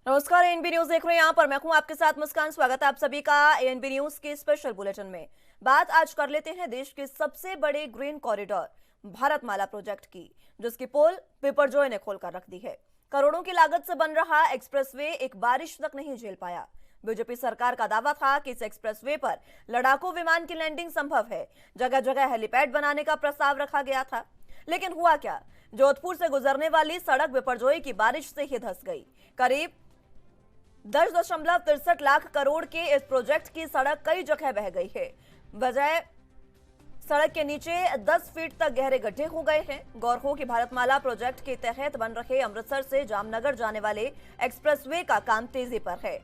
नमस्कार, ANB news देख रहे हैं। यहाँ पर मैं हूं आपके साथ मुस्कान। स्वागत है आप सभी का एएनबी न्यूज के स्पेशल बुलेटिन में। बात आज कर लेते हैं देश के सबसे बड़े ग्रीन कॉरिडोर भारतमाला प्रोजेक्ट की, जिसकी पोल बिपरजॉय ने खोलकर रख दी है। करोड़ों की लागत से बन रहा एक्सप्रेसवे एक बारिश तक नहीं झेल पाया। बीजेपी सरकार का दावा था कि इस एक्सप्रेसवे पर लड़ाकू विमान की लैंडिंग संभव है। जगह जगह हेलीपैड बनाने का प्रस्ताव रखा गया था, लेकिन हुआ क्या? जोधपुर से गुजरने वाली सड़क बिपरजॉय की बारिश से ही धंस गई। करीब 10.63 लाख करोड़ के इस प्रोजेक्ट की सड़क कई जगह बह गई है। वजह सड़क के नीचे 10 फीट तक गहरे गड्ढे हो गए हैं। गौर हो कि भारतमाला प्रोजेक्ट के तहत बन रहे अमृतसर से जामनगर जाने वाले एक्सप्रेसवे का काम तेजी पर है।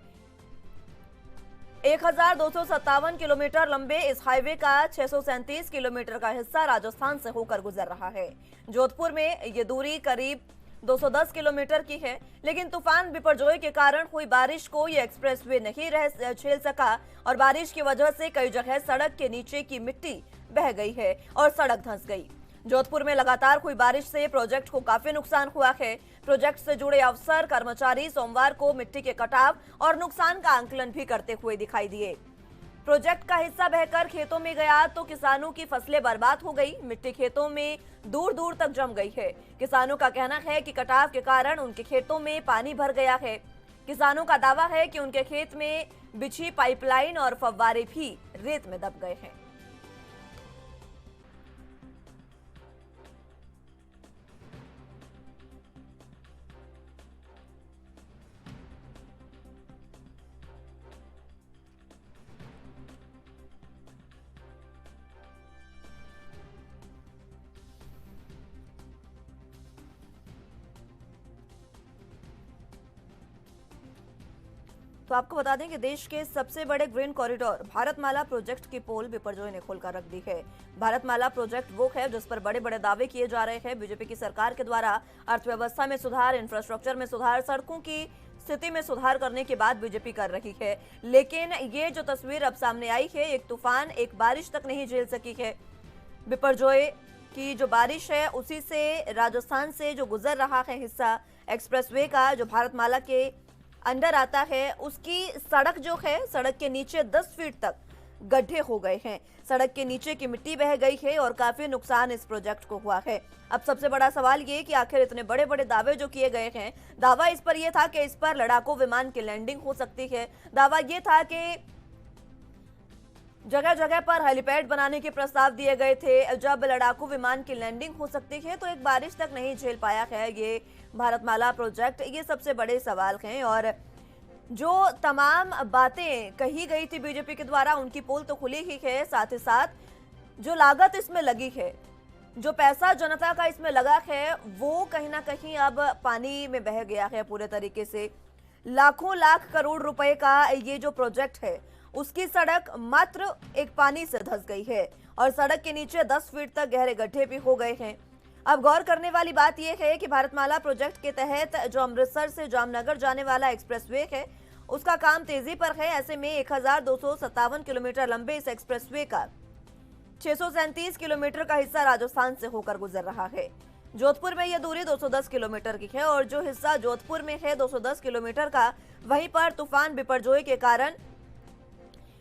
1257 किलोमीटर लंबे इस हाईवे का 637 किलोमीटर का हिस्सा राजस्थान से होकर गुजर रहा है। जोधपुर में ये दूरी करीब 210 किलोमीटर की है, लेकिन तूफान बिपरजॉय के कारण हुई बारिश को यह एक्सप्रेसवे नहीं झेल सका और बारिश की वजह से कई जगह सड़क के नीचे की मिट्टी बह गई है और सड़क धंस गई। जोधपुर में लगातार हुई बारिश से प्रोजेक्ट को काफी नुकसान हुआ है। प्रोजेक्ट से जुड़े अफसर कर्मचारी सोमवार को मिट्टी के कटाव और नुकसान का आंकलन भी करते हुए दिखाई दिए। प्रोजेक्ट का हिस्सा बहकर खेतों में गया तो किसानों की फसलें बर्बाद हो गई। मिट्टी खेतों में दूर दूर तक जम गई है। किसानों का कहना है कि कटाव के कारण उनके खेतों में पानी भर गया है। किसानों का दावा है कि उनके खेत में बिछी पाइपलाइन और फव्वारे भी रेत में दब गए हैं। तो आपको बता दें कि देश के सबसे बड़े ग्रीन कॉरिडोर भारतमाला प्रोजेक्ट की पोल बिपरजॉय ने खोलकर रख दी है। भारतमाला प्रोजेक्ट वो है जिस पर बड़े बड़े दावे किए जा रहे हैं। बीजेपी की सरकार के द्वारा अर्थव्यवस्था में सुधार, इंफ्रास्ट्रक्चर में सुधार, सड़कों की स्थिति में सुधार करने की बात बीजेपी कर रही है, लेकिन ये जो तस्वीर अब सामने आई है, एक तूफान एक बारिश तक नहीं झेल सकी है। बिपरजॉय की जो बारिश है उसी से राजस्थान से जो गुजर रहा है हिस्सा एक्सप्रेसवे का, जो भारतमाला के अंडर आता है, उसकी सड़क जो है, सड़क के नीचे 10 फीट तक गड्ढे हो गए हैं। सड़क के नीचे की मिट्टी बह गई है और काफी नुकसान इस प्रोजेक्ट को हुआ है। अब सबसे बड़ा सवाल ये कि आखिर इतने बड़े बड़े दावे जो किए गए हैं, दावा इस पर यह था कि इस पर लड़ाकू विमान की लैंडिंग हो सकती है। दावा यह था कि जगह जगह पर हेलीपैड बनाने के प्रस्ताव दिए गए थे। जब लड़ाकू विमान की लैंडिंग हो सकती है तो एक बारिश तक नहीं झेल पाया है ये भारतमाला प्रोजेक्ट। ये सबसे बड़े सवाल हैं और जो तमाम बातें कही गई थी बीजेपी के द्वारा, उनकी पोल तो खुली ही है। साथ ही साथ जो लागत इसमें लगी है, जो पैसा जनता का इसमें लगा है, वो कहीं ना कहीं अब पानी में बह गया है पूरे तरीके से। लाखों लाख करोड़ रुपए का ये जो प्रोजेक्ट है, उसकी सड़क मात्र एक पानी से धंस गई है और सड़क के नीचे 10 फीट तक गहरे गड्ढे भी हो गए हैं। अब गौर करने वाली बात यह है कि भारतमाला प्रोजेक्ट के तहत जो अमृतसर से जामनगर जाने वाला एक्सप्रेसवे है, उसका काम तेजी पर है। ऐसे में 1257 किलोमीटर लंबे इस एक्सप्रेसवे का 637 किलोमीटर का हिस्सा राजस्थान से होकर गुजर रहा है। जोधपुर में यह दूरी 210 किलोमीटर की है और जो हिस्सा जोधपुर में है 210 किलोमीटर का, वहीं पर तूफान बिपरजॉय के कारण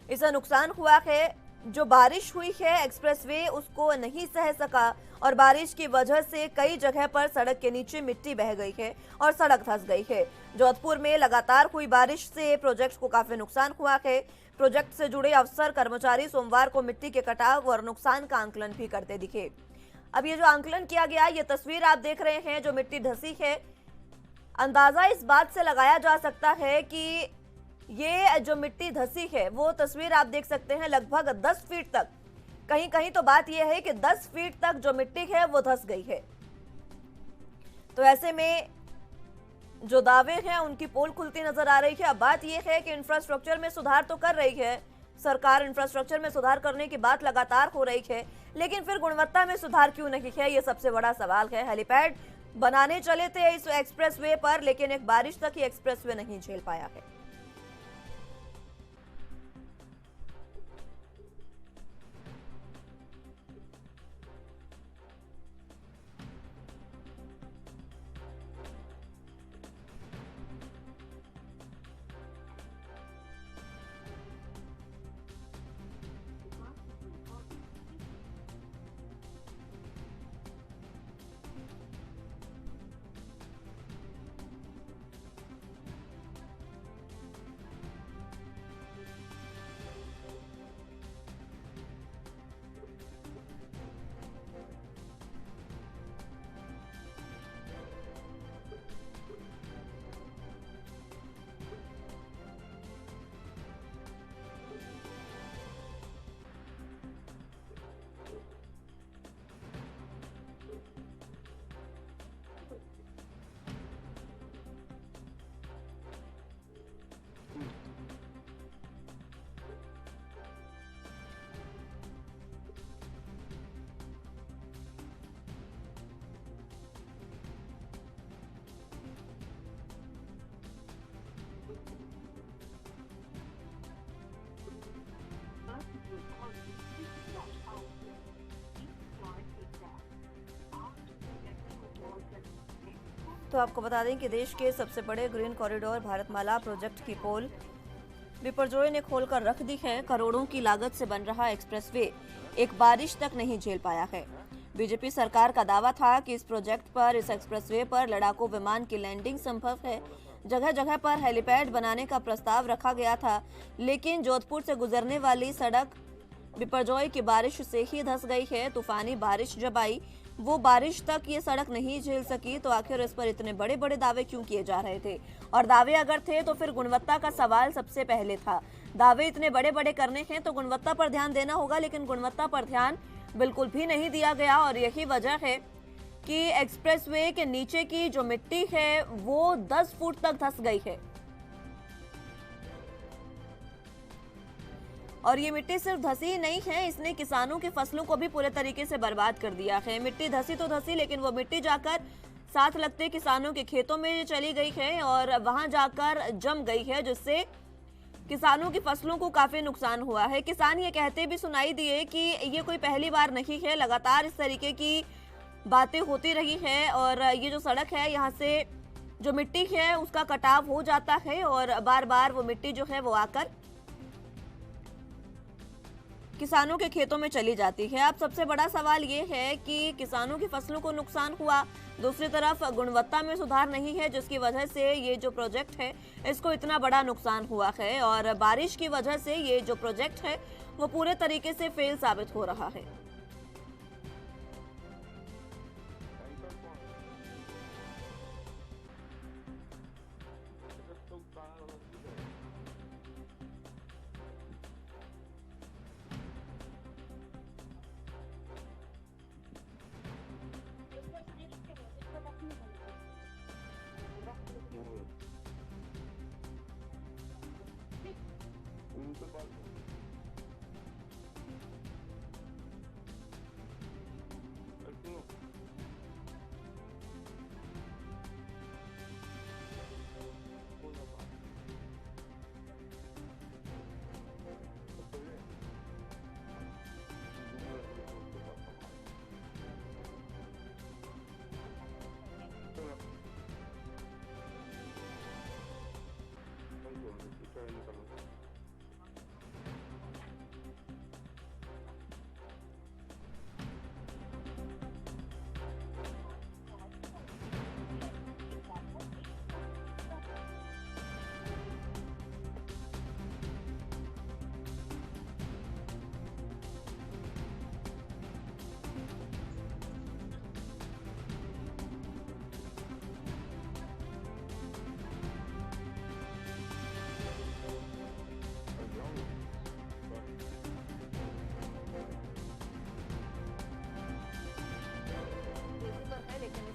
इसे नुकसान हुआ है। जो बारिश हुई है, एक्सप्रेसवे उसको नहीं सह सका और बारिश की वजह से कई जगह पर सड़क के नीचे मिट्टी बह गई है और सड़क धंस गई है। जोधपुर में लगातार हुई बारिश से प्रोजेक्ट को काफी नुकसान हुआ है। प्रोजेक्ट से जुड़े अफसर कर्मचारी सोमवार को मिट्टी के कटाव और नुकसान का आंकलन भी करते दिखे। अब ये जो आंकलन किया गया, ये तस्वीर आप देख रहे हैं, जो मिट्टी धंसी है, अंदाजा इस बात से लगाया जा सकता है कि ये जो मिट्टी धंसी है, वो तस्वीर आप देख सकते हैं, लगभग 10 फीट तक, कहीं कहीं तो बात यह है कि 10 फीट तक जो मिट्टी है वो धंस गई है। तो ऐसे में जो दावे हैं उनकी पोल खुलती नजर आ रही है। अब बात यह है कि इंफ्रास्ट्रक्चर में सुधार तो कर रही है सरकार, इंफ्रास्ट्रक्चर में सुधार करने की बात लगातार हो रही है, लेकिन फिर गुणवत्ता में सुधार क्यों नहीं है, ये सबसे बड़ा सवाल है। हेलीपैड बनाने चले थे इस एक्सप्रेसवे पर, लेकिन एक बारिश तक ही एक्सप्रेसवे नहीं झेल पाया है। तो आपको बता दें कि देश के सबसे बड़े ग्रीन कॉरिडोर भारतमाला प्रोजेक्ट की पोल बिपरजॉय ने खोलकर रख दी है। करोड़ों की लागत से बन रहा एक्सप्रेसवे एक बारिश तक नहीं झेल पाया है। बीजेपी सरकार का दावा था कि इस प्रोजेक्ट पर, इस एक्सप्रेसवे पर लड़ाकू विमान की लैंडिंग संभव है। जगह जगह पर हेलीपैड बनाने का प्रस्ताव रखा गया था, लेकिन जोधपुर से गुजरने वाली सड़क बिपरजॉय की बारिश से ही धंस गई है। तूफानी बारिश जब आई, वो बारिश तक ये सड़क नहीं झेल सकी, तो आखिर इस पर इतने बड़े बड़े दावे क्यों किए जा रहे थे? और दावे अगर थे तो फिर गुणवत्ता का सवाल सबसे पहले था। दावे इतने बड़े बड़े करने हैं तो गुणवत्ता पर ध्यान देना होगा, लेकिन गुणवत्ता पर ध्यान बिल्कुल भी नहीं दिया गया। और यही वजह है कि एक्सप्रेसवे के नीचे की जो मिट्टी है वो 10 फुट तक धंस गई है। और ये मिट्टी सिर्फ धंसी नहीं है, इसने किसानों की फसलों को भी पूरे तरीके से बर्बाद कर दिया है। मिट्टी धंसी तो धंसी, लेकिन वो मिट्टी जाकर साथ लगते किसानों के खेतों में चली गई है और वहां जाकर जम गई है, जिससे किसानों की फसलों को काफी नुकसान हुआ है। किसान ये कहते भी सुनाई दिए कि ये कोई पहली बार नहीं है, लगातार इस तरीके की बातें होती रही है। और ये जो सड़क है, यहाँ से जो मिट्टी है उसका कटाव हो जाता है और बार बार वो मिट्टी जो है वो आकर किसानों के खेतों में चली जाती है। अब सबसे बड़ा सवाल ये है कि किसानों की फसलों को नुकसान हुआ, दूसरी तरफ गुणवत्ता में सुधार नहीं है, जिसकी वजह से ये जो प्रोजेक्ट है इसको इतना बड़ा नुकसान हुआ है। और बारिश की वजह से ये जो प्रोजेक्ट है वो पूरे तरीके से फेल साबित हो रहा है।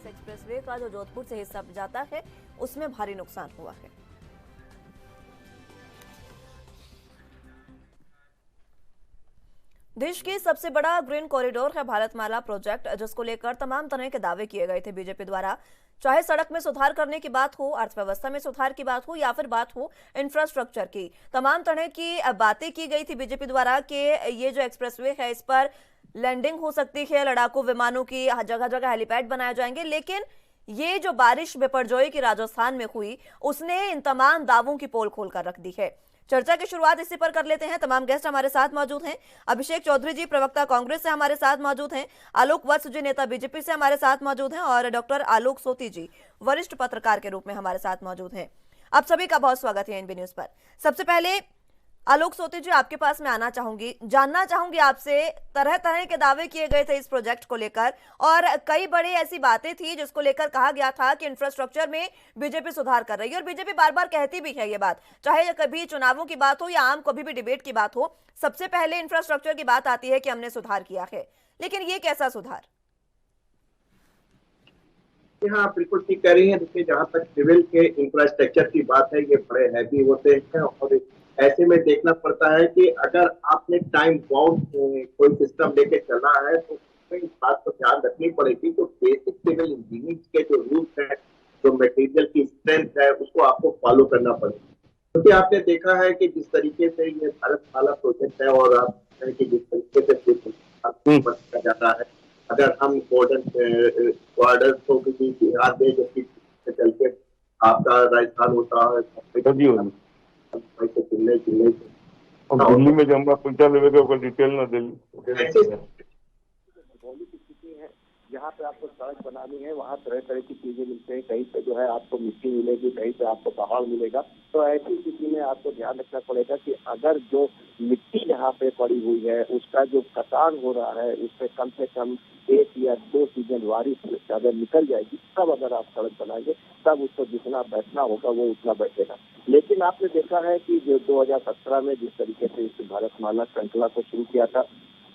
एक्सप्रेसवे का जो जोधपुर से हिस्सा जाता है उसमें भारी नुकसान हुआ है। देश की सबसे बड़ा ग्रीन कॉरिडोर है भारतमाला प्रोजेक्ट, जिसको लेकर तमाम तरह के दावे किए गए थे बीजेपी द्वारा। चाहे सड़क में सुधार करने की बात हो, अर्थव्यवस्था में सुधार की बात हो, या फिर बात हो इंफ्रास्ट्रक्चर की, तमाम तरह की बातें की गई थी बीजेपी द्वारा कि ये जो एक्सप्रेसवे है इस पर लैंडिंग हो सकती है, लड़ाकू विमानों की जगह जगह हेलीपैड बनाए जाएंगे। लेकिन ये जो बारिश बिपरजॉय की राजस्थान में हुई, उसने इन तमाम दावों की पोल खोलकर रख दी है। चर्चा की शुरुआत इसी पर कर लेते हैं। तमाम गेस्ट हमारे साथ मौजूद हैं। अभिषेक चौधरी जी, प्रवक्ता कांग्रेस से हमारे साथ मौजूद हैं। आलोक वत्स जी, नेता बीजेपी से हमारे साथ मौजूद हैं। और डॉक्टर आलोक सोती जी, वरिष्ठ पत्रकार के रूप में हमारे साथ मौजूद हैं। आप सभी का बहुत स्वागत है एनबी न्यूज पर। सबसे पहले आलोक सोती जी, आपके पास मैं आना चाहूंगी, जानना चाहूंगी आपसे, तरह तरह के दावे किए गए थे इस प्रोजेक्ट को लेकर और कई बड़ी ऐसी बातें थी जिसको लेकर कहा गया था कि इंफ्रास्ट्रक्चर में बीजेपी सुधार कर रही है। और बीजेपी बार बार कहती भी है ये बात, चाहे कभी चुनावों की बात हो या आम कभी भी डिबेट की बात हो, सबसे पहले इंफ्रास्ट्रक्चर की बात आती है कि हमने सुधार किया है। लेकिन ये कैसा सुधार? हाँ, बिल्कुल ठीक कह रही है। देखिए, जहाँ तक सिविल के इंफ्रास्ट्रक्चर की बात है, ये बड़े हैवी होते हैं और ऐसे में देखना पड़ता है कि अगर आपने टाइम बाउंड कोई सिस्टम लेके चलना है तो उसमें इस बात को ध्यान रखनी पड़ेगी। तो बेसिक सिविल इंजीनियरिंग के जो रूल्स हैं, जो मटेरियल की स्ट्रेंथ है, उसको आपको फॉलो करना पड़ेगा। क्योंकि आपने देखा है कि जिस तरीके से ये भारतमाला प्रोजेक्ट है और आप कि जिस तरीके से बढ़ता जाता है, अगर हम बॉर्डर को भी ध्यान दें, जो कि चल के आपका राजस्थान होता है, मुंबई से चेन्नई, चेन्नई से दिल्ली में जमुना पहुंचा लेवे के डिटेल ना दिल्ली भौगोलिक स्थिति है, जहाँ पे आपको सड़क बनानी है वहाँ तरह तरह की चीजें मिलते हैं। कहीं पे जो है आपको मिट्टी मिलेगी, कहीं पे आपको पहाड़ मिलेगा। तो ऐसी स्थिति में आपको ध्यान रखना पड़ेगा कि अगर जो मिट्टी यहाँ पे पड़ी हुई है उसका जो कटान हो रहा है उससे कम से कम 1 या 2 सीजन बारिश अगर निकल जाएगी तब अगर आप सड़क बनाएंगे तब उसको जितना बैठना होगा वो उतना बैठेगा। लेकिन आपने देखा है कि जो 2017 में जिस तरीके से इस भारतमाला श्रृंखला को शुरू किया था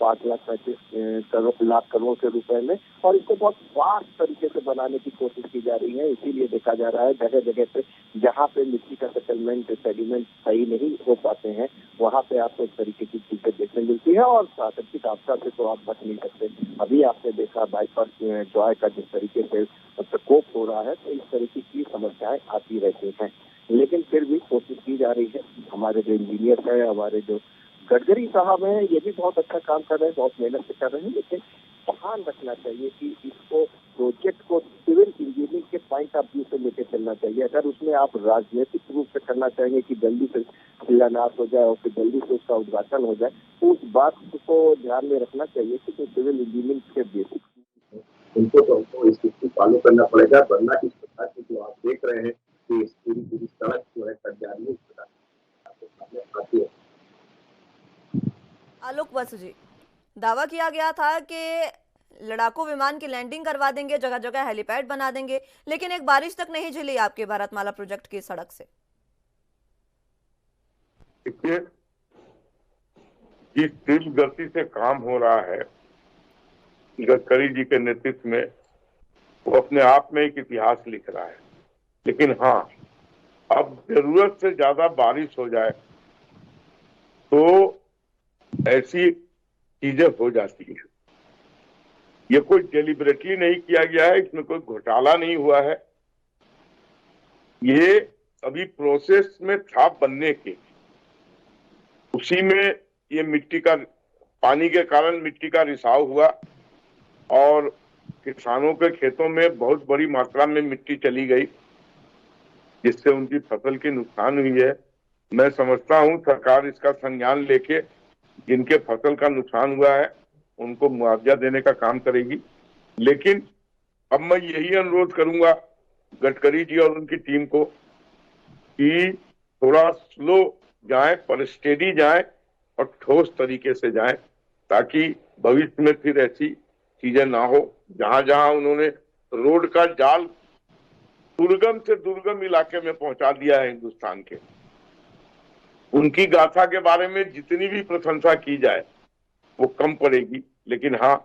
5,35 लाख करोड़ के रुपए में, और इसको बहुत फास्ट तरीके से बनाने की कोशिश की जा रही है। इसीलिए देखा जा रहा है जगह जगह पे जहाँ पे मिट्टी का सेटलमेंट सेडिमेंट सही नहीं हो पाते हैं वहाँ पे आपको इस तरीके की चीजें देखने मिलती है। और प्राकृतिक आपदा से तो आप बच नहीं सकते। अभी आपने देखा बाइपास जॉय का जिस तरीके से प्रकोप हो रहा है तो इस तरीके की समस्याएं आती रहती हैं, लेकिन फिर भी कोशिश की जा रही है। हमारे जो इंजीनियर है, हमारे जो गडकरी साहब हैं, ये भी बहुत अच्छा काम कर रहे हैं, बहुत मेहनत से कर रहे हैं। लेकिन ध्यान रखना चाहिए कि इसको प्रोजेक्ट को सिविल इंजीनियरिंग के पॉइंट ऑफ व्यू से लेकर चलना चाहिए। अगर उसमें आप राजनीतिक रूप से करना चाहेंगे कि जल्दी से शिलान्यास हो जाए और फिर जल्दी से उसका उद्घाटन हो जाए तो उस बात को ध्यान में रखना चाहिए कि तो सिविल इंजीनियरिंग के बेसिक हमको इस चीज को फॉलो करना पड़ेगा, वरना इस प्रकार की जो आप देख रहे हैं कि पूरी सड़क जो है कट जा रही है, इस प्रकार आपके सामने आती है। आलोक वत्स जी, दावा किया गया था कि लड़ाकू विमान की लैंडिंग करवा देंगे, जगह जगह हेलीपैड बना देंगे, लेकिन एक बारिश तक नहीं झेली आपके भारतमाला प्रोजेक्ट की सड़क से। देखिए, जिस तेज गति से काम हो रहा है गडकरी जी के नेतृत्व में, वो अपने आप में एक इतिहास लिख रहा है। लेकिन हाँ, अब जरूरत से ज्यादा बारिश हो जाए तो ऐसी चीजें हो जाती है। ये कोई डेलिबरेटली नहीं किया गया है, इसमें कोई घोटाला नहीं हुआ है। ये अभी प्रोसेस में था बनने के, उसी में ये मिट्टी का, पानी के कारण मिट्टी का रिसाव हुआ और किसानों के खेतों में बहुत बड़ी मात्रा में मिट्टी चली गई, जिससे उनकी फसल की नुकसान हुई है। मैं समझता हूं सरकार इसका संज्ञान लेके जिनके फसल का नुकसान हुआ है उनको मुआवजा देने का काम करेगी। लेकिन अब मैं यही अनुरोध करूंगा गडकरी जी और उनकी टीम को कि थोड़ा स्लो जाएं, पर स्टेडी जाएं और ठोस तरीके से जाएं, ताकि भविष्य में फिर ऐसी चीजें ना हो। जहां जहां उन्होंने रोड का जाल दुर्गम से दुर्गम इलाके में पहुंचा दिया है हिंदुस्तान के, उनकी गाथा के बारे में जितनी भी प्रशंसा की जाए वो कम पड़ेगी। लेकिन हाँ,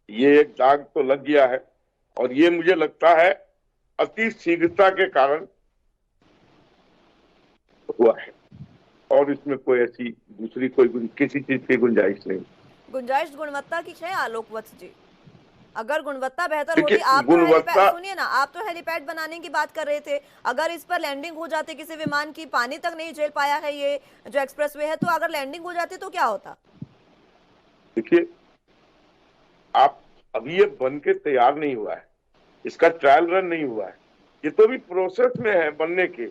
ये एक दाग तो लग गया है और ये मुझे लगता है अति शीघ्रता के कारण हुआ है और इसमें कोई ऐसी दूसरी कोई किसी चीज की गुंजाइश नहीं। गुंजाइश गुणवत्ता की है आलोक वत्स जी, अगर गुणवत्ता बेहतर होती, आप तो सुनिए ना, आप तो हेलीपैड बनाने की बात कर रहे थे, अगर इस पर लैंडिंग हो जाती किसी विमान की, पानी तक नहीं झेल पाया है ये जो एक्सप्रेसवे है, तो अगर लैंडिंग हो जाती तो क्या होता? देखिए, आप अभी ये बन के तैयार नहीं हुआ है, इसका ट्रायल रन नहीं हुआ है, ये तो भी प्रोसेस में है बनने के।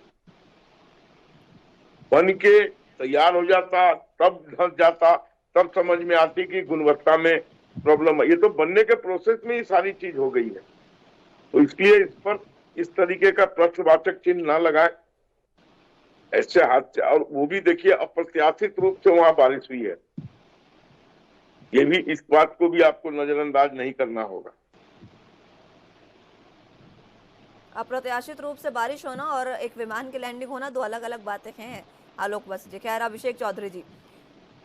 बन के तैयार हो जाता तब धंस जाता, तब समझ में आती कि गुणवत्ता में प्रॉब्लम है। ये तो बनने के प्रोसेस में ही सारी चीज हो गई है, तो इसलिए इस पर इस तरीके का प्रश्नवाचक चिन्ह ना लगाए ऐसे हाथ से। और वो भी देखिए अप्रत्याशित रूप से वहां बारिश हुई है, ये भी, इस बात को भी आपको नजरअंदाज नहीं करना होगा। अप्रत्याशित रूप से बारिश होना और एक विमान की लैंडिंग होना दो अलग अलग बातें हैं आलोक वत्स जी। खैर, अभिषेक चौधरी जी,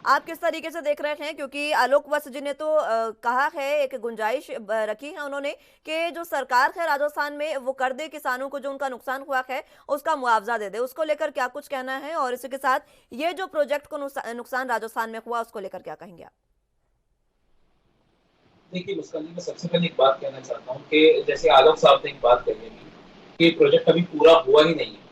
आप किस तरीके से देख रहे हैं, क्योंकि आलोक वत्स जी ने तो कहा है, एक गुंजाइश रखी है उन्होंने कि जो सरकार है राजस्थान में वो कर दे, किसानों को जो उनका नुकसान हुआ है उसका मुआवजा दे दे। उसको लेकर क्या कुछ कहना है, और इसी के साथ ये जो प्रोजेक्ट को नुकसान राजस्थान में हुआ उसको लेकर क्या कहेंगे आप? देखिए मुस्कान जी, मैं सबसे पहले एक बात कहना चाहता हूँ कि जैसे आलोक साहब ने एक बात कही है कि प्रोजेक्ट अभी पूरा हुआ ही नहीं है।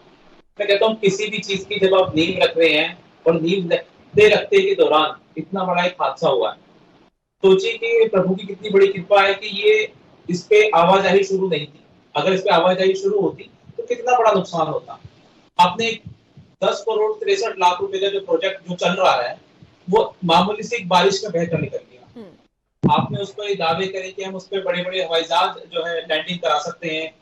मैं कहता हूँ किसी भी चीज की जब आप नींव रख रहे हैं और नींव रखते के दौरान इतना बड़ा एक हादसा हुआ है, सोचिए कि प्रभु की कितनी बड़ी कृपा है कि ये इस पे आवाजाही शुरू नहीं थी। अगर इस पे आवाजाही शुरू होती कितना बड़ा नुकसान होता। आपने 10 करोड़ 63 लाख रुपए का जो प्रोजेक्ट जो चल रहा है वो मामूली सी एक बारिश में बहकर निकल गया। आपने उस पर दावे करे कि हम उस पर बड़े बड़े हवाई जहाज जो है लैंडिंग करा सकते हैं,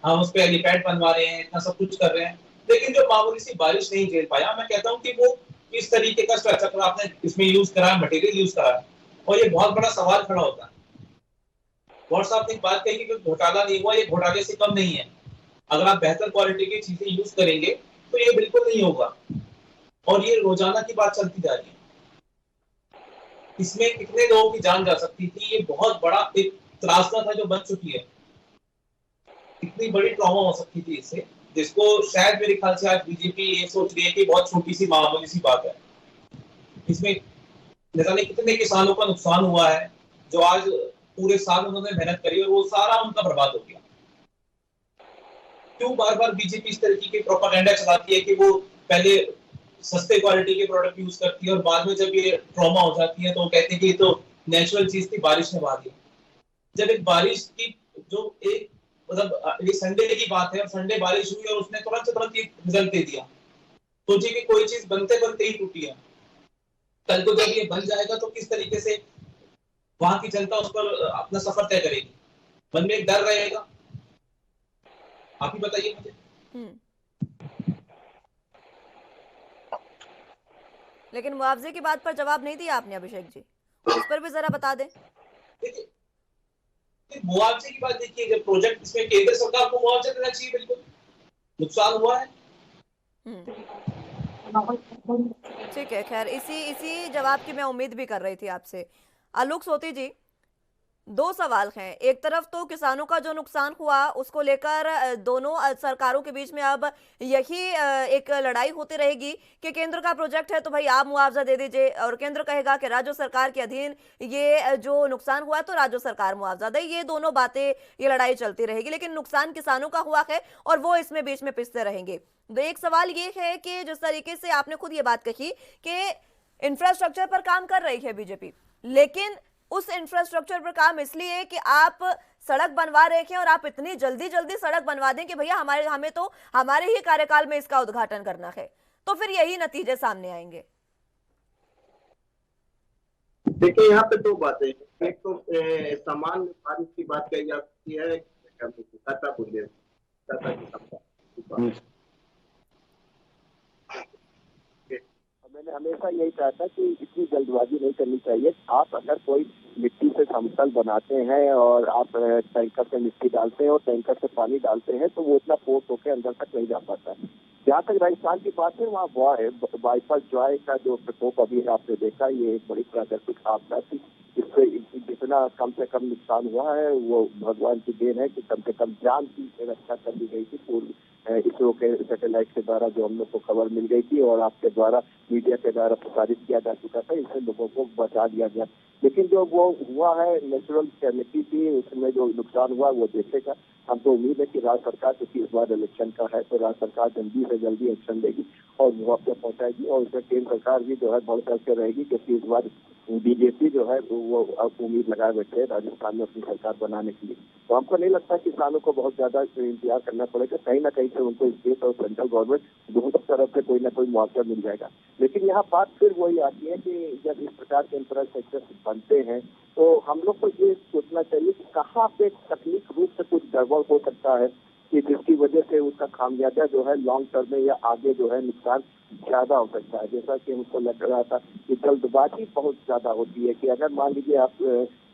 हम उस पर हेलीपैड बनवा रहे हैं, इतना सब कुछ कर रहे हैं, लेकिन जो मामूली सी बारिश नहीं झेल पाया। मैं कहता हूँ कि वो किस तरीके का स्ट्रक्चर आपने इसमें यूज करा, मटेरियल यूज करा, और ये बहुत बड़ा सवाल खड़ा होता है। व्हाट्स आपने बात कही कि घोटाला नहीं हुआ, ये घोटाले से कम नहीं है। अगर आप बेहतर क्वालिटी की चीजें यूज करेंगे तो ये बिल्कुल नहीं होगा, और ये रोजाना की बात चलती जा रही है। इसमें कितने लोगों की जान जा सकती थी, ये बहुत बड़ा एक त्रासदा था जो बन चुकी है। कितनी बड़ी ट्रॉमा हो सकती थी इससे, जिसको शायद मेरे ख्याल से आज बीजेपी ये सोच रही है कि बहुत छोटी सी मामूली सी बात है। इसमें न जाने कितने किसानों का नुकसान हुआ है, जो आज पूरे साल उन्होंने मेहनत करी और वो सारा उनका बर्बाद हो गया। क्यों बार बार बीजेपी इस तरीके के प्रोपेगेंडा चलाती है कि वो पहले सस्ते क्वालिटी के प्रोडक्ट यूज करती है और बाद में जब ये ट्रॉमा हो जाती है तो वो कहते हैं कि ये तो नेचुरल चीज थी, बारिश ने बहा दी। जब एक बारिश की जो एक मतलब ये संडे की बात है और संडे बारिश हुई और उसने तुरंत ये रिजल्ट दे दिया, सोचिए कि कोई चीज बनते बनते ही टूटी है। कल को जब ये बन जाएगा तो किस तरीके से वहां की जनता उस पर अपना सफर तय करेगी, मन में एक डर रहेगा। आप ही बताइए मुझे। लेकिन मुआवजे की बात पर जवाब नहीं दिया आपने अभिषेक जी, उस पर भी जरा बता दें। मुआवजे की बात देखिए, जब प्रोजेक्ट इसमें केंद्र सरकार को मुआवजा देना चाहिए, बिल्कुल नुकसान हुआ है। ठीक है, खैर इसी जवाब की मैं उम्मीद भी कर रही थी आपसे। आलोक सोती जी, दो सवाल हैं। एक तरफ तो किसानों का जो नुकसान हुआ उसको लेकर दोनों सरकारों के बीच में अब यही एक लड़ाई होती रहेगी कि केंद्र का प्रोजेक्ट है तो भाई आप मुआवजा दे दीजिए, और केंद्र कहेगा कि राज्य सरकार के अधीन ये जो नुकसान हुआ तो राज्य सरकार मुआवजा दे। ये दोनों बातें, ये लड़ाई चलती रहेगी, लेकिन नुकसान किसानों का हुआ है और वो इसमें बीच में पिसते रहेंगे। तो एक सवाल ये है कि जिस तरीके से आपने खुद ये बात कही कि इंफ्रास्ट्रक्चर पर काम कर रही है बीजेपी, लेकिन उस इंफ्रास्ट्रक्चर पर काम इसलिए कि आप सड़क बनवा रहे हैं और आप इतनी जल्दी सड़क बनवा दें कि भैया हमें तो हमारे ही कार्यकाल में इसका उद्घाटन करना है, तो फिर यही नतीजे सामने आएंगे। देखिए, यहाँ पे दो बातें, एक तो सामान्य बारिश की बात कही जा सकती है, मैंने हमेशा यही कहा था कि इतनी जल्दबाजी नहीं करनी चाहिए। आप अगर कोई मिट्टी से समतल बनाते हैं और आप टैंकर से मिट्टी डालते हैं और टैंकर से पानी डालते हैं तो वो इतना फोर्स होकर अंदर तक नहीं जा पाता है। जहाँ तक राजस्थान की बात है, वहाँ बाईपास जॉय का जो प्रकोप अभी आपने देखा, ये एक बड़ी प्राकृतिक आपदा थी। इससे जितना कम से कम नुकसान हुआ है वो भगवान की देन है कि कम से कम जान की रक्षा कर दी गई थी। पूर्व इसरो के सैटेलाइट के द्वारा जो हम लोग को खबर मिल गई थी और आपके द्वारा मीडिया के द्वारा प्रसारित किया जा चुका था, इससे लोगों को बचा दिया गया। लेकिन जो वो हुआ है नेचुरल कैलेमिटी थी, उसमें जो नुकसान हुआ वो देखेगा। हम तो उम्मीद है कि राज्य सरकार, क्योंकि इस बार इलेक्शन का है, तो राज्य सरकार जल्दी से जल्दी एक्शन लेगी और मुआवजा पहुंचाएगी, और उसमें केंद्र सरकार भी जो है बढ़ करके रहेगी, क्योंकि इस बार बीजेपी जो है वो अब उम्मीद लगाए बैठे राजस्थान में अपनी सरकार बनाने के लिए। तो हमको नहीं लगता किसानों को बहुत ज्यादा इंतजार करना पड़ेगा, कहीं ना कहीं से उनको स्टेट और सेंट्रल गवर्नमेंट दोनों तरफ से कोई ना कोई मुआवजा मिल जाएगा। लेकिन यहाँ बात फिर वही आती है कि जब इस प्रकार के इंफ्रास्ट्रक्चर बनते हैं तो हम लोग को ये सोचना चाहिए कि कहाँ पे तकनीक रूप से कुछ गड़बड़ हो सकता है कि जिसकी वजह से उसका खामियाजा जो है लॉन्ग टर्म में या आगे जो है नुकसान ज्यादा हो सकता है। जैसा कि हमको लग रहा था कि जल्दबाजी बहुत ज्यादा होती है कि अगर मान लीजिए आप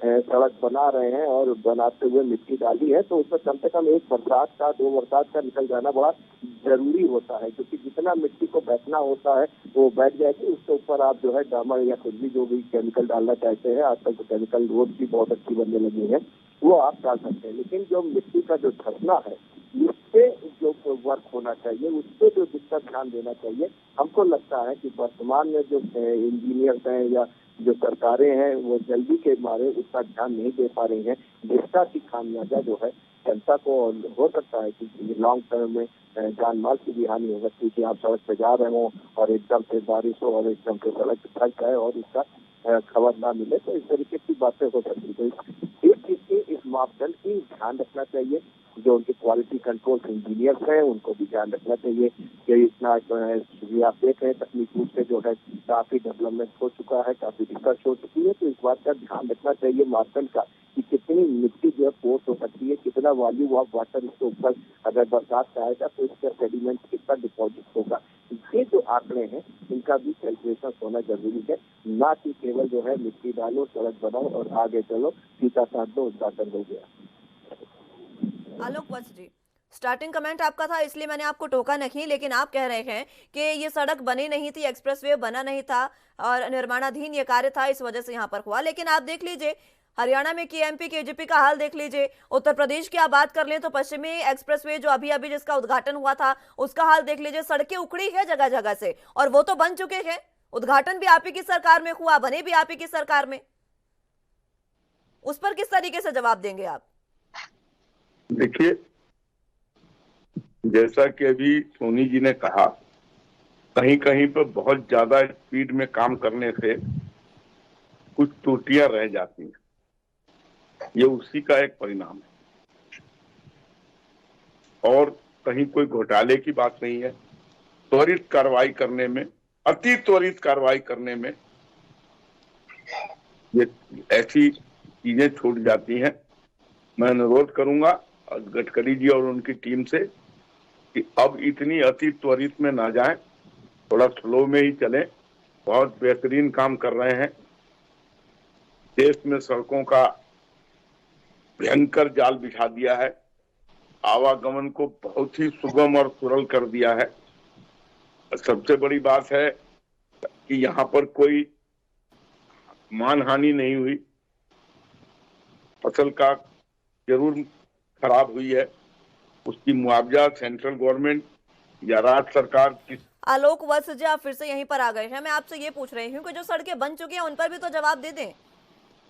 सड़क बना रहे हैं और बनाते हुए मिट्टी डाली है तो उसमें कम से कम एक बरसात का, दो बरसात का निकल जाना बड़ा जरूरी होता है, क्योंकि जितना मिट्टी को बैठना होता है वो बैठ जाएगी। उसके ऊपर आप जो है डामर या कुछ भी जो भी केमिकल डालना चाहते हैं, आजकल तो केमिकल रोड भी बहुत अच्छी बनने लगी है, वो आप डाल सकते हैं। लेकिन जो मिट्टी का जो धंसना है इस पे जो वर्क होना चाहिए, उस पे जो जिसका ध्यान देना चाहिए, हमको लगता है कि वर्तमान में जो इंजीनियर्स हैं या जो सरकारें हैं वो जल्दी के मारे उसका ध्यान नहीं दे पा रही हैं, जिसका की खामियाजा जो है जनता को हो सकता है कि लॉन्ग टर्म में जान माल की भी हानि हो सकती है कि आप सड़क पे जा रहे हो और एकदम से बारिश हो और एकदम से सड़क फंस जाए और इसका खबर ना मिले, तो इस तरीके की बातें हो सकती है। तो इसके इस मापदंड की ध्यान रखना चाहिए। जो उनके क्वालिटी कंट्रोल इंजीनियर्स हैं उनको भी ध्यान रखना चाहिए कि इतना भी आप देख रहे हैं तकनीक रूप से जो है काफी डेवलपमेंट हो चुका है, काफी रिसर्च हो चुकी है, तो इस बात का ध्यान रखना चाहिए मापदंड का कि कितनी मिट्टी जो है फोर्स हो सकती है, कितना वॉल्यूम ऑफ वाटर इसके ऊपर अगर बरसात का आएगा तो इसका सेडिमेंट कितना डिपॉजिट होगा। ये जो आंकड़े हैं इनका भी कैलकुलेशन होना जरूरी है, ना कि केवल जो है मिट्टी डालो, सड़क बनाओ और आगे चलो, सीता साध दो, उद्घाटन हो गया। आलोक वत्स जी, स्टार्टिंग कमेंट आपका था इसलिए मैंने आपको टोका नहीं, लेकिन आप कह रहे हैं कि ये सड़क बनी नहीं थी, एक्सप्रेसवे बना नहीं था और निर्माणाधीन ये कार्य था, इस वजह से यहाँ पर हुआ। लेकिन आप देख लीजिए हरियाणा में केएमपी केजीपी का हाल देख लीजिए, उत्तर प्रदेश की आप बात कर लें तो पश्चिमी एक्सप्रेसवे जो अभी अभी जिसका उद्घाटन हुआ था उसका हाल देख लीजिए, सड़कें उखड़ी है जगह जगह से और वो तो बन चुके हैं, उद्घाटन भी आप ही की सरकार में हुआ, बने भी आप ही की सरकार में, उस पर किस तरीके से जवाब देंगे आप? देखिए, जैसा कि अभी सोनी जी ने कहा, कहीं कहीं पर बहुत ज्यादा स्पीड में काम करने से कुछ त्रुटियां रह जाती हैं, ये उसी का एक परिणाम है और कहीं कोई घोटाले की बात नहीं है। त्वरित कार्रवाई करने में, अति त्वरित कार्रवाई करने में ये ऐसी चीजें छूट जाती हैं। मैं अनुरोध करूंगा गडकरी जी और उनकी टीम से कि अब इतनी अति त्वरित में ना जाएं, थोड़ा स्लो में ही चलें। बहुत बेहतरीन काम कर रहे हैं, देश में सड़कों का भयंकर जाल बिछा दिया है, आवागमन को बहुत ही सुगम और सरल कर दिया है। सबसे बड़ी बात है कि यहाँ पर कोई मानहानि नहीं हुई, फसल का जरूर खराब हुई है, उसकी मुआवजा सेंट्रल गवर्नमेंट या राज्य सरकार की। आलोक वत्स जी, आप फिर से यहीं पर आ गए हैं। मैं आपसे ये पूछ रही हूँ कि जो सड़कें बन चुकी हैं उन पर भी तो जवाब दे दें।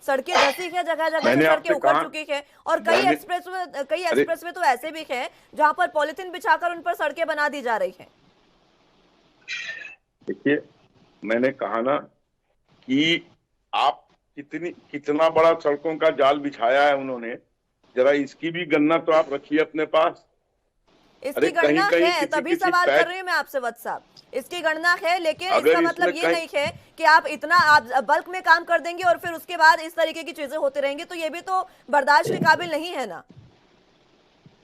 सड़कें धसी है, जगह जगह से सड़कें उखड़ चुकी है और कई एक्सप्रेसवे तो ऐसे भी हैं जहां पर पॉलिथीन बिछाकर उन पर सड़कें बना दी जा रही हैं। देखिए, मैंने कहा ना कि आप कितना बड़ा सड़कों का जाल बिछाया है उन्होंने, जरा इसकी भी गणना तो आप रखिए अपने पास। इसकी गणना है, तभी सवाल कर रही हूँ मैं आपसे वत्स साहब, इसकी गणना है, लेकिन इसका मतलब ये नहीं है कि आप इतना बल्क में काम कर देंगे और फिर उसके बाद इस तरीके की चीजें होती रहेंगी, तो ये भी तो बर्दाश्त के काबिल नहीं है ना।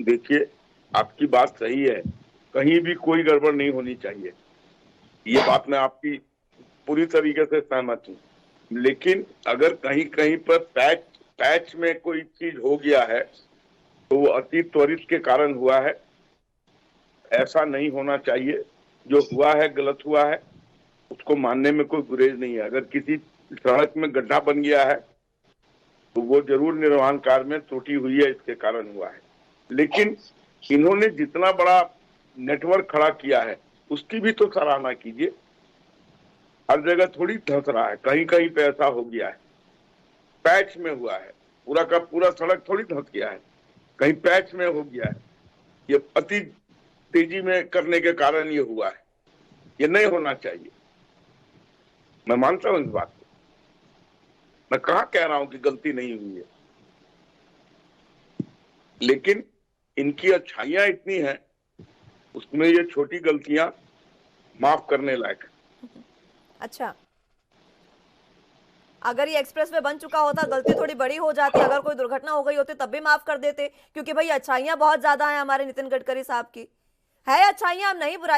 देखिए, आपकी बात सही है, कहीं भी कोई गड़बड़ नहीं होनी चाहिए, ये बात मैं आपकी पूरी तरीके से सहमत हूँ। लेकिन अगर कहीं कहीं पर पैच में कोई चीज हो गया है तो वो अति त्वरित के कारण हुआ है, ऐसा नहीं होना चाहिए। जो हुआ है गलत हुआ है, उसको मानने में कोई गुरेज नहीं है। अगर किसी सड़क में गड्ढा बन गया है तो वो जरूर निर्माण कार्य में त्रुटि हुई है, इसके कारण हुआ है। लेकिन इन्होंने जितना बड़ा नेटवर्क खड़ा किया है उसकी भी तो सराहना कीजिए। हर जगह थोड़ी धंस रहा है, कहीं कहीं पे ऐसा हो गया है, पैच में हुआ है, पूरा का पूरा सड़क थोड़ी धंस गया है, कहीं पैच में हो गया है। ये अति तेजी में करने के कारण ये हुआ है, ये नहीं होना चाहिए। मैं मानता हूं इस बात को, मैं कहां कह रहा हूं कि गलती नहीं हुई है, लेकिन इनकी अच्छाइयां इतनी हैं, उसमें ये छोटी गलतियां माफ करने लायक है। अच्छा, अगर ये एक्सप्रेसवे बन चुका होता, गलती थोड़ी बड़ी हो जाती, अगर कोई दुर्घटना हो गई होती तब भी माफ कर देते, क्योंकि भाई अच्छाइयां बहुत ज्यादा हैं हमारे नितिन गडकरी साहब की। है अच्छाइयां,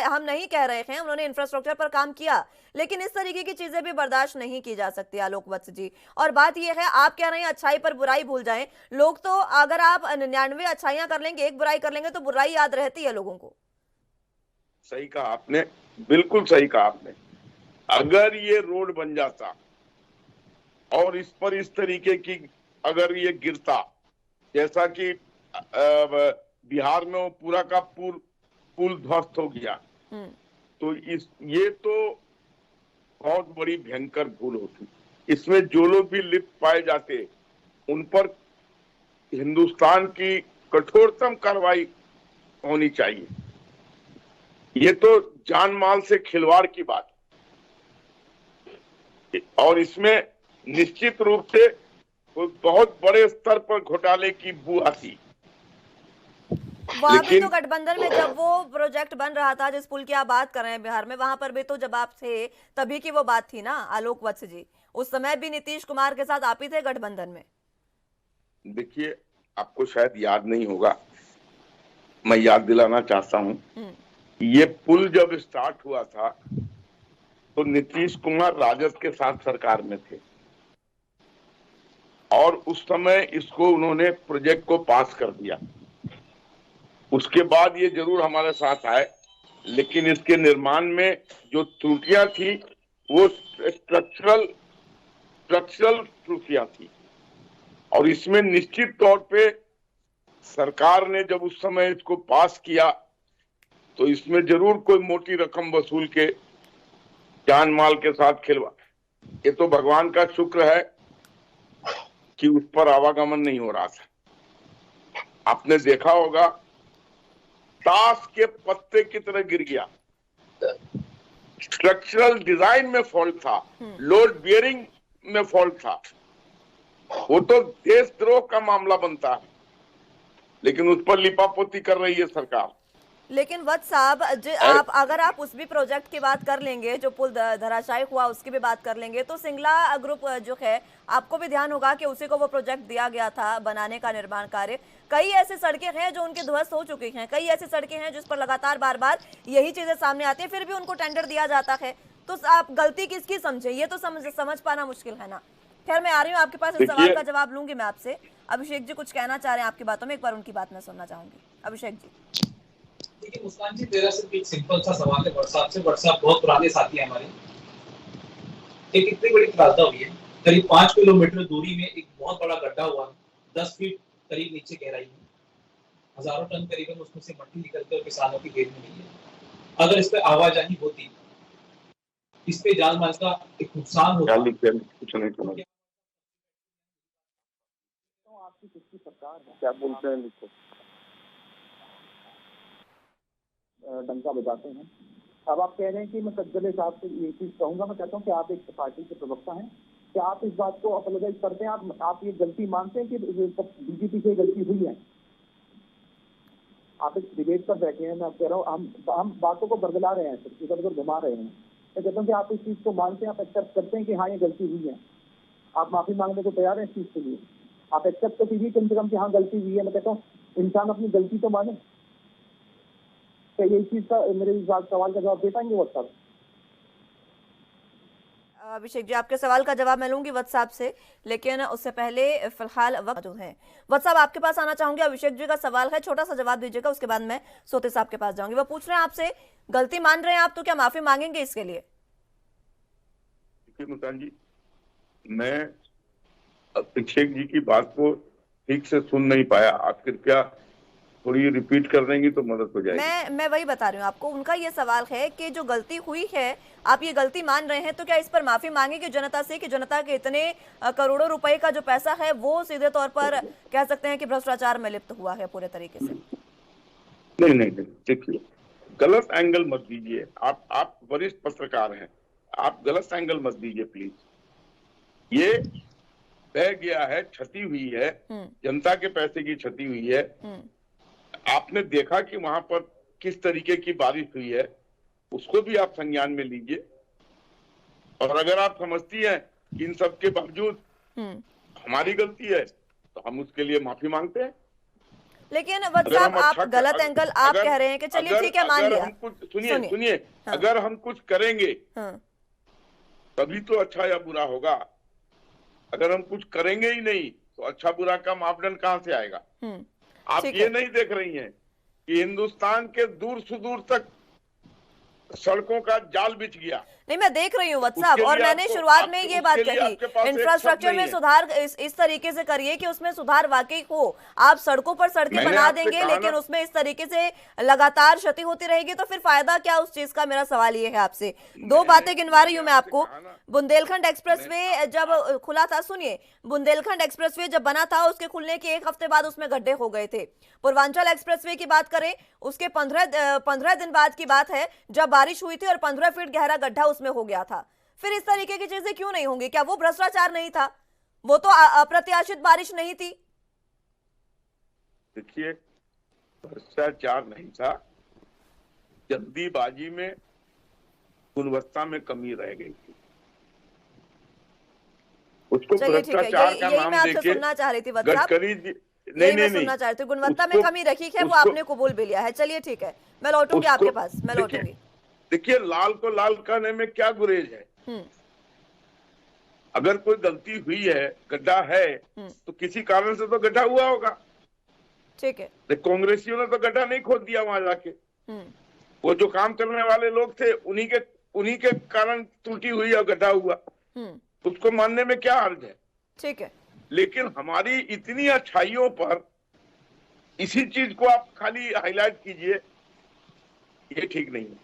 हम नहीं कह रहे हैं, उन्होंने इंफ्रास्ट्रक्चर पर काम किया, लेकिन इस तरीके की चीजें भी बर्दाश्त नहीं की जा सकती आलोक वत्स जी। और बात यह है, आप कह रहे हैं अच्छाई पर बुराई भूल जाएं लोग, तो अगर आप 99 अच्छाइयां कर लेंगे, एक बुराई कर लेंगे तो बुराई याद रहती है लोगों को। सही कहा आपने, बिल्कुल सही कहा आपने। अगर ये रोड बन जाता और इस पर इस तरीके की अगर ये गिरता, जैसा कि बिहार में वो पूरा का पुल ध्वस्त हो गया, तो ये तो बहुत बड़ी भयंकर भूल होती। इसमें जो लोग भी लिप्त पाए जाते उन पर हिंदुस्तान की कठोरतम कार्रवाई होनी चाहिए। ये तो जान माल से खिलवाड़ की बात है और इसमें निश्चित रूप से बहुत बड़े स्तर पर घोटाले की बू आती। वहां भी लेकिन तो गठबंधन में जब वो प्रोजेक्ट बन रहा था, जिस पुल की आप बात कर रहे हैं बिहार में, वहां पर भी तो जब आप थे तभी की वो बात थी ना आलोक वत्स जी, उस समय भी नीतीश कुमार के साथ आप ही थे गठबंधन में। देखिए, आपको शायद याद नहीं होगा, मैं याद दिलाना चाहता हूँ, ये पुल जब स्टार्ट हुआ था तो नीतीश कुमार राजद के साथ सरकार में थे और उस समय इसको उन्होंने प्रोजेक्ट को पास कर दिया। उसके बाद ये जरूर हमारे साथ आए, लेकिन इसके निर्माण में जो त्रुटियां थी वो स्ट्रक्चरल त्रुटियां थी और इसमें निश्चित तौर पे सरकार ने जब उस समय इसको पास किया तो इसमें जरूर कोई मोटी रकम वसूल के जान माल के साथ खिलवा। ये तो भगवान का शुक्र है कि उस पर आवागमन नहीं हो रहा था। आपने देखा होगा ताश के पत्ते की तरह गिर गया। स्ट्रक्चरल डिजाइन में फॉल्ट था, लोड बियरिंग में फॉल्ट था। वो तो देशद्रोह का मामला बनता है, लेकिन उस पर लिपापोती कर रही है सरकार। लेकिन वत्स साहब, आप अगर आप उस भी प्रोजेक्ट की बात कर लेंगे, जो पुल धराशायी हुआ उसकी भी बात कर लेंगे, तो सिंगला ग्रुप जो है, आपको भी ध्यान होगा कि उसी को वो प्रोजेक्ट दिया गया था बनाने का, निर्माण कार्य। कई ऐसी सड़कें हैं जो उनकी ध्वस्त हो चुकी हैं, कई ऐसी सड़कें हैं जिस पर लगातार बार बार यही चीजें सामने आती है, फिर भी उनको टेंडर दिया जाता है। तो आप गलती किसकी समझे, ये तो समझ पाना मुश्किल है ना। खैर, मैं आ रही हूँ आपके पास, इस सवाल का जवाब लूंगी मैं आपसे। अभिषेक जी कुछ कहना चाह रहे हैं आपकी बातों में, एक बार उनकी बात मैं सुनना चाहूंगी। अभिषेक जी। देखिए मुस्कान जी, मेरा सिर्फ एक सिंपल सा सवाल है व्हाट्सएप से। व्हाट्सएप बहुत पुराने साथी है हमारे। एक इतनी बड़ी त्रासदा हुई है, करीब 5 किलोमीटर दूरी में एक बहुत बड़ा गड्ढा हुआ, 10 फीट करीब नीचे गहराई में, हजारों टन करीबन उसमें से मट्टी निकलकर किसानों की खेत में नहीं है। अगर इस पे आवाजाही होती, इस पे जान माल का एक नुकसान होता। कुछ नहीं सुना। आपकी किसकी सरकार है, क्या बोलते हैं इसको, डंका बजाते हैं। अब आप कह रहे हैं कि मैं सज्जले साहब से ये चीज कहूंगा, मैं कहता हूँ कि आप एक पार्टी के प्रवक्ता हैं, क्या आप इस बात को अपोलोजाइज करते हैं, आप ये गलती मानते हैं कि बीजेपी से गलती हुई है? आप एक डिबेट पर बैठे हैं, मैं कह रहा हूँ हम बातों को बरगला रहे हैं, इधर उधर घुमा रहे हैं। मैं कहता हूँ कि आप इस चीज को मानते हैं, आप एक्सेप्ट करते हैं कि हाँ ये गलती हुई है, आप माफी मांगने को तैयार हैं इस चीज के लिए? आप एक्सेप्ट तो कीजिए कम से कम कि हाँ गलती हुई है। मैं कहता हूँ इंसान अपनी गलती तो माने। क्या ये चीज का मेरे सवाल का जवाब दे पाएंगे वत्स साहब? अभिषेक जी, आपके सवाल का जवाब मैं लूंगी वत्स साहब से, लेकिन उससे पहले फिलहाल वक्त जो है, वत्स साहब आपके पास आना चाहूंगी। अभिषेक जी का सवाल है, छोटा सा जवाब दीजिएगा, उसके बाद मैं सोते साहब के पास जाऊंगी। वो पूछ रहे हैं आपसे, गलती मान रहे हैं आप, तो क्या माफी मांगेंगे इसके लिए? मुस्कान जी, मैं अभिषेक जी की बात को ठीक से सुन नहीं पाया, आप कृपया थोड़ी रिपीट कर देंगी तो मदद हो जाएगी। मैं वही बता रही हूँ आपको। उनका ये सवाल है कि जो गलती हुई है, आप ये गलती मान रहे हैं, तो क्या इस पर माफी मांगेंगे जनता से कि जनता के इतने करोड़ों रुपए का जो पैसा है वो सीधे तौर पर कह सकते हैं कि भ्रष्टाचार में लिप्त हुआ है पूरे तरीके से? नहीं, देखिए, गलत एंगल मत दीजिए। आप वरिष्ठ पत्रकार हैं, आप गलत एंगल मत दीजिए प्लीज। ये बह गया है, क्षति हुई है, जनता के पैसे की क्षति हुई है। आपने देखा कि वहां पर किस तरीके की बारिश हुई है, उसको भी आप संज्ञान में लीजिए। और अगर आप समझती हैं कि इन सब के बावजूद हमारी गलती है, तो हम उसके लिए माफी मांगते हैं। लेकिन वत्स साहब, आप गलत एंगल आप कह रहे हैं कि चलिए ठीक है, मान लिया। सुनिए, अगर हम कुछ करेंगे तभी तो अच्छा या बुरा होगा। अगर हम कुछ करेंगे ही नहीं तो अच्छा बुरा का मापदंड कहां से आएगा? आप ये नहीं देख रही हैं कि हिंदुस्तान के दूर सुदूर तक सड़कों का जाल बिछ गया? नहीं, मैं देख रही हूँ वत्स साहब, और मैंने शुरुआत में ये बात कही, इंफ्रास्ट्रक्चर में सुधार इस तरीके से करिए कि उसमें सुधार वाकई हो। आप सड़कों पर सड़कें बना देंगे, लेकिन उसमें इस तरीके से लगातार क्षति होती रहेगी, तो फिर फायदा क्या उस चीज का? मेरा सवाल ये है आपसे। दो बातें गिनवा रही हूँ मैं आपको। बुंदेलखंड एक्सप्रेसवे जब खुला था, सुनिए, बुंदेलखंड एक्सप्रेसवे जब बना था, उसके खुलने के 1 हफ्ते बाद उसमें गड्ढे हो गए थे। पूर्वांचल एक्सप्रेसवे की बात करें, उसके 15 दिन बाद की बात है जब बारिश हुई थी और 15 फीट गहरा गड्ढा उसमें हो गया था। फिर इस तरीके की चीजें क्यों नहीं होंगी? क्या वो भ्रष्टाचार नहीं था? वो तो अप्रत्याशित बारिश नहीं थी। देखिए, भ्रष्टाचार नहीं था, जल्दीबाजी में गुणवत्ता में कमी रह गई थी। उसको चलिए ठीक है, भ्रष्टाचार का यही नाम मैं आपसे देके सुनना चाह रही थी वत्स साहब, गडकरी जी यही मैं सुनना चाह रही थी। गुणवत्ता में कमी रखी है, वो आपने कबूल भी लिया है। चलिए ठीक है, मैं लौटूंगी आपके पास, मैं लौटूंगी। देखिए, लाल को लाल करने में क्या गुरेज है। अगर कोई गलती हुई है, गड्ढा है, तो किसी कारण से तो गड्ढा हुआ होगा। ठीक है, कांग्रेसियों ने तो गड्ढा नहीं खोद दिया वहां जाके। वो जो काम करने वाले लोग थे, उन्हीं के कारण त्रुटि हुई और गड्ढा हुआ। उसको मानने में क्या हर्ज है। ठीक है, लेकिन हमारी इतनी अच्छाइयों पर इसी चीज को आप खाली हाईलाइट कीजिए, ये ठीक नहीं है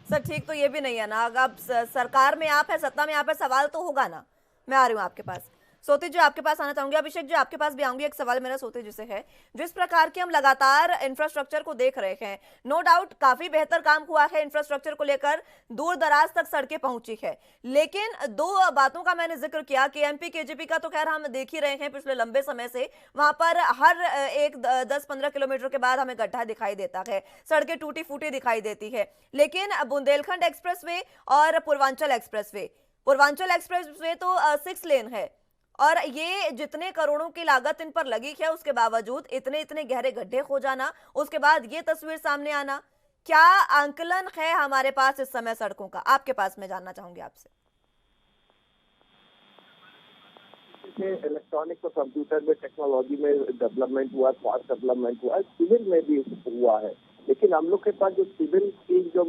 सर। ठीक तो ये भी नहीं है ना, अगर आप सरकार में आप है, सत्ता में आप है, सवाल तो होगा ना। मैं आ रही हूँ आपके पास, सोती जी आपके पास आना चाहूंगी, अभिषेक जी आपके पास भी आऊंगी। एक सवाल मेरा सोती जी से है, जिस प्रकार के हम लगातार इंफ्रास्ट्रक्चर को देख रहे हैं, नो डाउट काफी बेहतर काम हुआ है इंफ्रास्ट्रक्चर को लेकर, दूर दराज तक सड़कें पहुंची है। लेकिन दो बातों का मैंने जिक्र किया कि एमपी केजीपी का तो खैर हम देख ही रहे हैं पिछले लंबे समय से, वहां पर हर एक 10-15 किलोमीटर के बाद हमें गड्ढा दिखाई देता है, सड़कें टूटी फूटी दिखाई देती है। लेकिन बुंदेलखंड एक्सप्रेसवे और पूर्वांचल एक्सप्रेसवे तो 6 लेन है, और ये जितने करोड़ों की लागत इन पर लगी है, उसके बावजूद इतने इतने गहरे गड्ढे हो जाना, उसके बाद ये तस्वीर सामने आना, क्या आंकलन है हमारे पास इस समय सड़कों का? आपके पास मैं जानना चाहूंगी आपसे। इलेक्ट्रॉनिक्स और कंप्यूटर में टेक्नोलॉजी में डेवलपमेंट हुआ, फास्ट डेवलपमेंट हुआ, सिविल में भी हुआ है। लेकिन हम लोग के पास जो सिविल की जो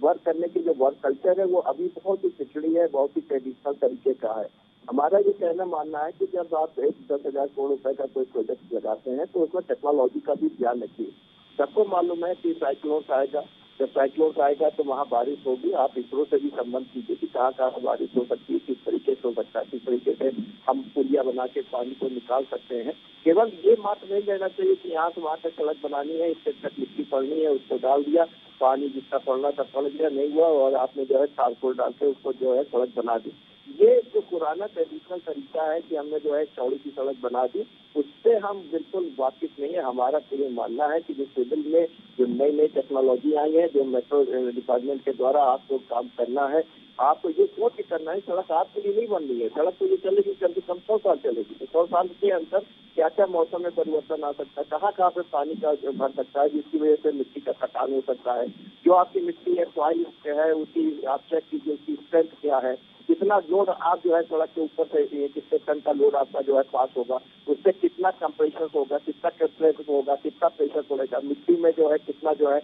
वर्क करने की जो वर्क कल्चर है, वो अभी बहुत ही पिछड़ी है, बहुत ही ट्रेडिशनल तरीके का है। हमारा ये कहना मानना है कि जब आप 10,000 करोड़ रुपए का कोई प्रोजेक्ट लगाते हैं, तो उसमें टेक्नोलॉजी का भी ध्यान रखिए। सबको मालूम है कि साइक्लोन आएगा, जब साइक्लोन आएगा तो वहाँ बारिश होगी। आप इसरो से भी संबंध कीजिए कि कहाँ कहाँ बारिश हो सकती है, किस तरीके से हो सकता है, किस तरीके से हम पुलिया बना के पानी को निकाल सकते हैं। केवल ये मात्र नहीं लेना चाहिए कि यहाँ से वहाँ तक सड़क बनानी है, इससे तक मिट्टी पड़नी है, उसको डाल दिया, पानी जितना पड़ना था पड़ गया, नहीं हुआ, और आपने जो है चारकोल डाल के उसको जो है सड़क बना दी। ये जो पुराना ट्रेडिशनल तरीका है कि हमने जो है चौड़ी की सड़क बना दी, उससे हम बिल्कुल वाकिफ नहीं है। हमारा तो ये मानना है कि जो सिविल में जो नई नई टेक्नोलॉजी आई है, जो मेट्रो डिपार्टमेंट के द्वारा आपको काम करना है, आपको ये सोच के करना है, सड़क आपके लिए नहीं बन रही है। सड़क तो ये चलेगी, कम से कम 100 साल चलेगी। तो 100 साल के अंदर क्या क्या मौसम में परिवर्तन आ सकता है, कहाँ कहाँ पे पानी का भर सकता है, जिसकी वजह से मिट्टी का कटान हो सकता है। जो आपकी मिट्टी है, सॉइल है, उसकी आप चेक कीजिए, उसकी स्ट्रेंथ क्या है, कितना लोड आप जो है सड़क के ऊपर से कितने टन का लोड आपका जो है पास होगा, उससे कितना कंप्रेशर होगा, कितना कंप्रेशर होगा, कितना प्रेशर पड़ेगा, मिट्टी में जो है कितना जो है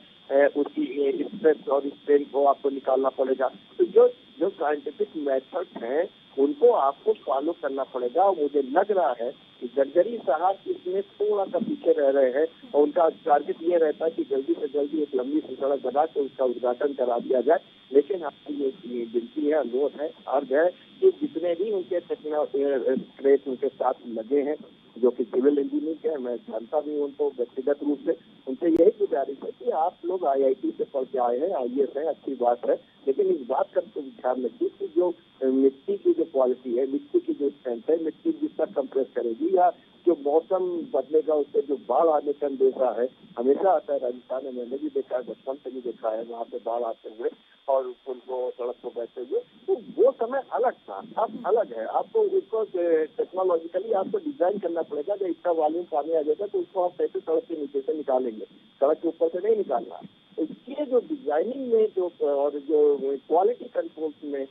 उसकी स्ट्रेंथ और स्ट्रेंथ को आपको निकालना पड़ेगा। तो जो साइंटिफिक मेथड हैं, उनको आपको फॉलो करना पड़ेगा। और मुझे लग रहा है कि गडकरी साहब इसमें थोड़ा सा पीछे रह रहे हैं, और उनका टारगेट ये रहता है कि जल्दी से जल्दी एक लंबी सी सड़क बना के उसका उद्घाटन करा दिया जाए। लेकिन आपकी ये गिनती है, अनुरोध है, अर्ज है कि जितने भी उनके टेक्नोक्रेट उनके साथ लगे हैं, जो कि सिविल इंजीनियर है, मैं जानता भी हूँ उनको व्यक्तिगत रूप से, उनसे यही गुजारिश है कि आप लोग IIT से पढ़ के आए हैं, IAS है, अच्छी बात है, लेकिन इस बात का तो ध्यान रखिए कि जो मिट्टी की जो क्वालिटी है, मिट्टी की जो स्ट्रेंथ है, मिट्टी जितना कंप्रेस करेगी, या जो मौसम बदलेगा उससे जो बाढ़ आने का अंदेशा है, हमेशा आता है। राजस्थान में मैंने भी देखा है, बचपन से भी देखा है, वहाँ पे बाढ़ आते हुए और पुल को सड़क को बहते हुए, तो वो समय अलग था, अब अलग है। आपको उसको टेक्नोलॉजिकली आपको डिजाइन करना पड़ेगा। जब इतना वॉल्यूम पानी आ जाएगा तो उसको आप कैसे सड़क के नीचे से निकालेंगे, सड़क के ऊपर से नहीं निकालना। इसलिए जो डिजाइनिंग में जो और जो क्वालिटी कंट्रोल में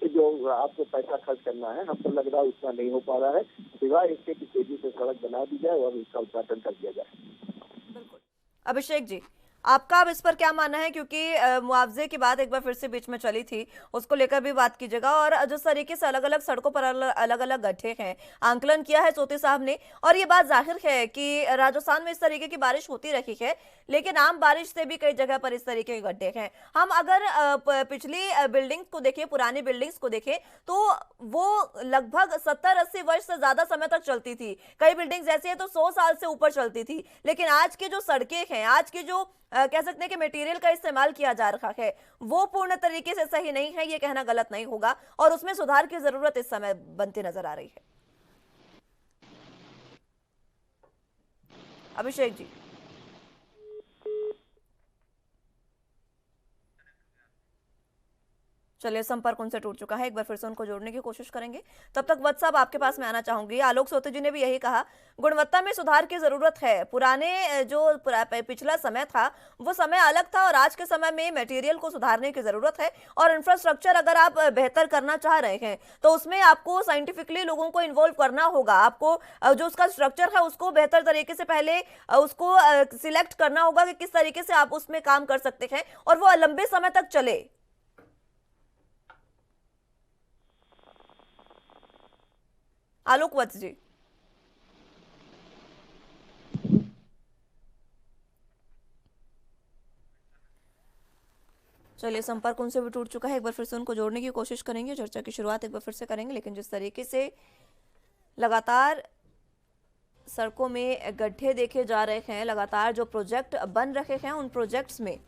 जो आपको पैसा खर्च करना है, हमको लग रहा है उतना नहीं हो पा रहा है, सिवाय इसके कि तेजी से सड़क बना दी जाए और इसका उद्घाटन कर दिया जाए। बिल्कुल। अभिषेक जी, आपका अब इस पर क्या मानना है? क्योंकि मुआवजे की बात एक बार फिर से बीच में चली थी, उसको लेकर भी बात कीजिएगा। और जिस तरीके से अलग अलग सड़कों पर अलग अलग गड्ढे हैं, आंकलन किया है सोती साहब ने, और ये बात जाहिर है कि राजस्थान में इस तरीके की बारिश होती रही है, लेकिन आम बारिश से भी कई जगह पर इस तरीके के गड्ढे हैं। हम अगर पिछली बिल्डिंग को देखें, पुरानी बिल्डिंग्स को देखें, तो वो लगभग 70-80 वर्ष से ज्यादा समय तक चलती थी। कई बिल्डिंग्स ऐसी है तो 100 साल से ऊपर चलती थी। लेकिन आज की जो सड़कें हैं, आज की जो कह सकते हैं कि मटेरियल का इस्तेमाल किया जा रहा है, वो पूर्ण तरीके से सही नहीं है, ये कहना गलत नहीं होगा, और उसमें सुधार की जरूरत इस समय बनती नजर आ रही है। अभिषेक जी। चलिए, संपर्क उनसे टूट चुका है, एक बार फिर से उनको जोड़ने की कोशिश करेंगे। तब तक वत्स साहब आपके पास में आना चाहूंगी। आलोक सोते जी ने भी यही कहा, गुणवत्ता में सुधार की जरूरत है। पुराने जो पिछला समय था वो समय अलग था और आज के समय में मटेरियल को सुधारने की जरूरत है। और इंफ्रास्ट्रक्चर अगर आप बेहतर करना चाह रहे हैं तो उसमें आपको साइंटिफिकली लोगों को इन्वॉल्व करना होगा। आपको जो उसका स्ट्रक्चर है उसको बेहतर तरीके से पहले उसको सिलेक्ट करना होगा कि किस तरीके से आप उसमें काम कर सकते हैं और वो लंबे समय तक चले। आलोक वत्स जी। चलिए, संपर्क उनसे भी टूट चुका है, एक बार फिर से उनको जोड़ने की कोशिश करेंगे, चर्चा की शुरुआत एक बार फिर से करेंगे। लेकिन जिस तरीके से लगातार सड़कों में गड्ढे देखे जा रहे हैं, लगातार जो प्रोजेक्ट बन रहे हैं उन प्रोजेक्ट्स में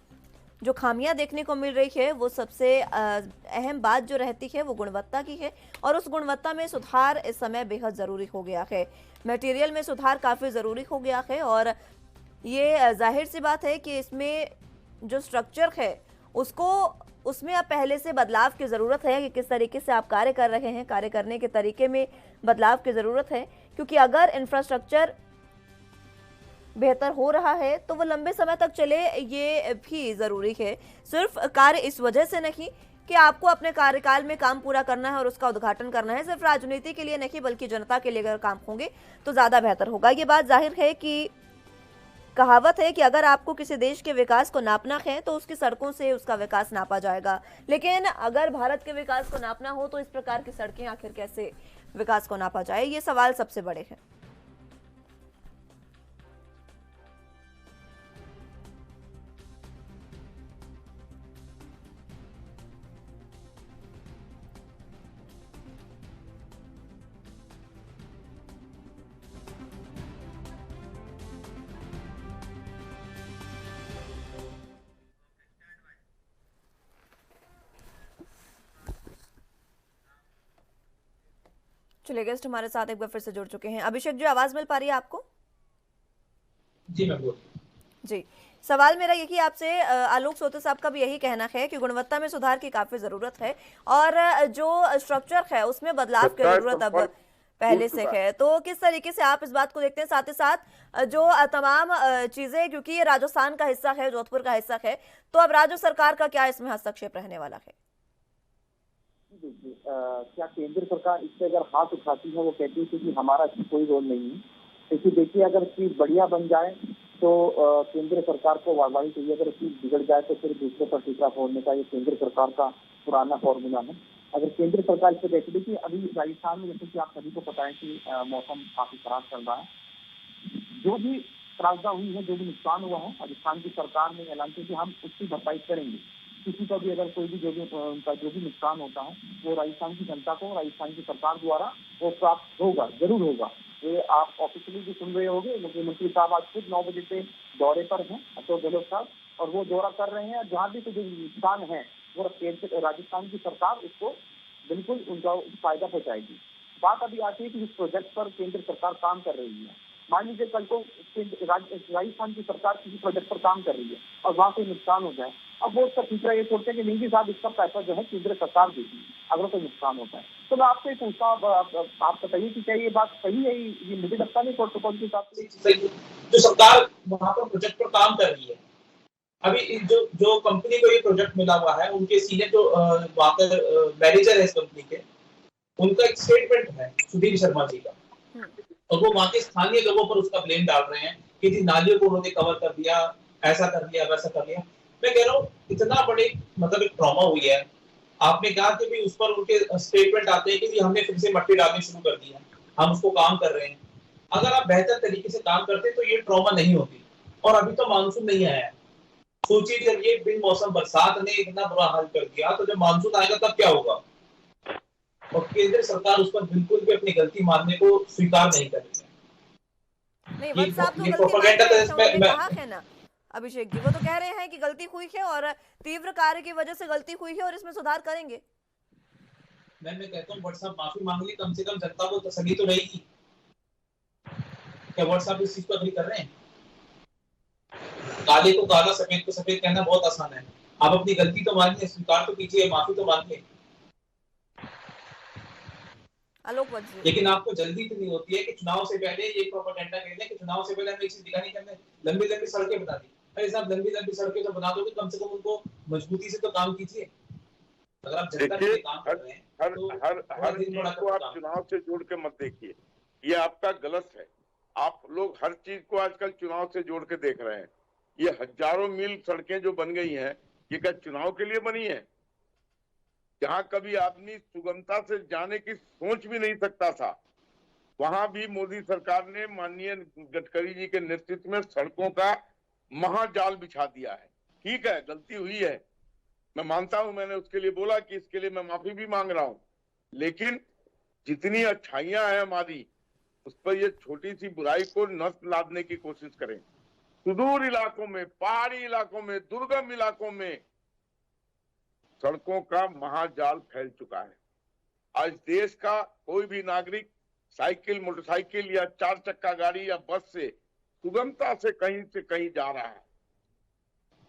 जो खामियां देखने को मिल रही है, वो सबसे अहम बात जो रहती है वो गुणवत्ता की है। और उस गुणवत्ता में सुधार इस समय बेहद ज़रूरी हो गया है। मटेरियल में सुधार काफ़ी ज़रूरी हो गया है और ये जाहिर सी बात है कि इसमें जो स्ट्रक्चर है उसमें अब पहले से बदलाव की ज़रूरत है कि किस तरीके से आप कार्य कर रहे हैं। कार्य करने के तरीके में बदलाव की ज़रूरत है, क्योंकि अगर इंफ्रास्ट्रक्चर बेहतर हो रहा है तो वो लंबे समय तक चले, ये भी जरूरी है। सिर्फ कार्य इस वजह से नहीं कि आपको अपने कार्यकाल में काम पूरा करना है और उसका उद्घाटन करना है, सिर्फ राजनीति के लिए नहीं बल्कि जनता के लिए अगर काम होंगे तो ज्यादा बेहतर होगा। ये बात जाहिर है कि कहावत है कि अगर आपको किसी देश के विकास को नापना है तो उसकी सड़कों से उसका विकास नापा जाएगा। लेकिन अगर भारत के विकास को नापना हो तो इस प्रकार की सड़कें आखिर कैसे विकास को नापा जाए, ये सवाल सबसे बड़े हैं। चलिए, गेस्ट हमारे साथ एक बार फिर से जुड़ चुके हैं। अभिषेक जी, आवाज मिल पा रही है आपको? जी मैं बोल जी, सवाल मेरा यही आपसे, आलोक सोते साहब का भी यही कहना है कि गुणवत्ता में सुधार की काफी जरूरत है और जो स्ट्रक्चर है उसमें बदलाव की जरूरत अब पहले से है। तो किस तरीके से आप इस बात को देखते हैं? साथ ही साथ जो तमाम चीजें, क्योंकि ये राजस्थान का हिस्सा है, जोधपुर का हिस्सा है, तो अब राज्य सरकार का क्या इसमें हस्तक्षेप रहने वाला है? क्या केंद्र सरकार इस पे अगर हाथ उठाती है, वो कहती है कि हमारा इसमें कोई रोल नहीं है, क्योंकि देखिए अगर चीज बढ़िया बन जाए तो केंद्र सरकार को वाहवाही चाहिए, अगर चीज बिगड़ जाए तो फिर दूसरे पर टीका फोड़ने का ये केंद्र सरकार का पुराना फॉर्मूला है। अगर केंद्र सरकार इसे देख ली कि अभी राजस्थान में, जैसे कि आप सभी को पता है कि मौसम काफी खराब चल रहा है, जो भी त्रासदा हुई है, जो भी नुकसान हुआ है, राजस्थान की सरकार ने ऐलान किया कि हम उसकी भरपाई करेंगे। किसी का भी अगर कोई भी उनका जो भी नुकसान होता है वो राजस्थान की जनता को, राजस्थान की सरकार द्वारा वो प्राप्त होगा, जरूर होगा। ये आप ऑफिशियली भी सुन रहे होंगे, मुख्यमंत्री साहब आज खुद 9 बजे से दौरे पर हैं, अशोक गहलोत साहब, और वो दौरा कर रहे हैं। जहाँ भी जो नुकसान है वो राजस्थान की सरकार उसको बिल्कुल उनका फायदा पहुँचाएगी। बात अभी आती है कि इस प्रोजेक्ट पर केंद्र सरकार काम कर रही है। मान लीजिए कल को राजस्थान की सरकार किसी प्रोजेक्ट पर काम कर रही है और वहाँ कोई नुकसान हो जाए, अब वो उसका तीसरा ये सोचते हैं कि नहीं जी साहब, इसका पैसा जो है केंद्र सरकार देगी अगर कोई नुकसान होता है। तो मैं आपसे पूछता हूँ, आप बताइए कि क्या ये बात सही है? ये मुझे लगता नहीं प्रोटोकॉल के हिसाब से जो सरकार वहाँ पर प्रोजेक्ट पर काम कर रही है, अभी जो कंपनी को ये प्रोजेक्ट मिला हुआ है, उनके सीनियर जो वहाँ पर मैनेजर है इस कंपनी के, उनका एक स्टेटमेंट है सुधीर शर्मा जी का, और वो वहाँ के स्थानीय लोगों पर उसका ब्लेम डाल रहे हैं कि जी नालियों को उन्होंने कवर कर दिया, ऐसा कर दिया, वैसा कर दिया। मैं कह रहा हूँ इतना बड़े मतलब एक ट्रॉमा हुई है। आपने कहा कि भी उस पर उनके स्टेटमेंट आते हैं कि हमने फिर से मट्टी डालनी शुरू कर दी है, हम उसको काम कर रहे हैं। अगर आप बेहतर तरीके से काम करते तो ये ट्रॉमा नहीं होती। और अभी तो मानसून नहीं आया है, सोचिए जब ये बिन मौसम बरसात ने इतना बुरा हाल कर दिया, तो जब मानसून आएगा तब क्या होगा? और केंद्र सरकार उस पर बिल्कुल भी अपनी गलती मानने को स्वीकार नहीं कर रही है। नहीं, वत्स साहब तो गलती मान रहे हैं, उन्होंने कहा है ना अभिषेक जी, वो तो कह रहे हैं कि गलती हुई है और तीव्र कार्य की वजह से गलती हुई है और इसमें सुधार करेंगे। मैं कहता हूँ व्हाट्सएप माफी मांग ली, कम से कम जनता को तसल्ली तो रहेगी। क्या व्हाट्सएप इस चीज को अग्री कर रहे हैं? काले को काला, सफेद को सफेद कहना बहुत आसान है। आप अपनी गलती तो मानिए, स्वीकार तो कीजिए, माफी तो मांगिए। आलोक वत्स जी। लेकिन आपको जल्दी इतनी होती है कि चुनाव से पहले ये प्रोपेगेंडा कह दें कि चुनाव से पहले हमें एक चीज दिखानी, हमने लंबी लंबी सड़कें बना दी। अरे साहब, लंबी लंबी सड़कें तो बना दोगे, कम से कम उनको मजबूती से तो काम कीजिए। अगर आप जनता के लिए देखिए, काम कर रहे हैं हर तो हर हर दिन चीज बड़ा को आप काम। चुनाव से जोड़ के मत देखिए, ये आपका गलत है। आप लोग हर चीज को आजकल चुनाव से जोड़ के देख रहे हैं। ये हजारों मील सड़कें जो बन गई हैं, ये क्या चुनाव के लिए बनी है? जहां कभी आदमी सुगमता से जाने की सोच भी नहीं सकता था, वहां भी मोदी सरकार ने माननीय गडकरी जी के नेतृत्व में सड़कों का महाजाल बिछा दिया है। ठीक है, गलती हुई है, मैं मानता हूं, मैंने उसके लिए बोला कि इसके लिए मैं माफी भी मांग रहा हूं, लेकिन जितनी अच्छाइयां हैं हमारी, उस पर ये छोटी सी बुराई को न लादने की कोशिश करें। सुदूर इलाकों में, पहाड़ी इलाकों में, दुर्गम इलाकों में सड़कों का महाजाल फैल चुका है। आज देश का कोई भी नागरिक साइकिल, मोटरसाइकिल या 4 चक्का गाड़ी या बस से सुगमता से कहीं जा रहा है।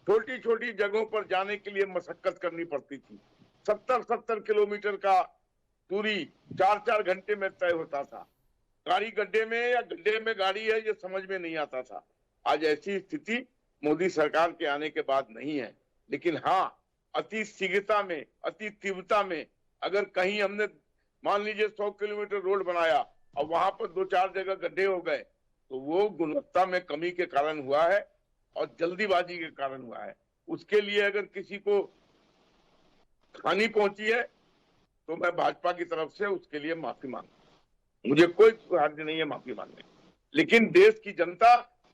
छोटी छोटी जगहों पर जाने के लिए मशक्कत करनी पड़ती थी। 70-70 किलोमीटर का दूरी 4-4 घंटे में तय होता था। गाड़ी गड्ढे में या गड्ढे में गाड़ी है, ये समझ में नहीं आता था। आज ऐसी स्थिति मोदी सरकार के आने के बाद नहीं है, लेकिन हाँ, अति शीघ्रता में, अति तीव्रता में अगर कहीं हमने मान लीजिए 100 किलोमीटर रोड बनाया और वहां पर 2-4 जगह गड्ढे हो गए, तो वो गुणवत्ता में कमी के कारण हुआ है और जल्दीबाजी के कारण हुआ है। उसके लिए अगर किसी को हानि पहुंची है तो मैं भाजपा की तरफ से उसके लिए माफी मांगता हूं। मुझे कोई हर्ज नहीं है माफी मांगने, लेकिन देश की जनता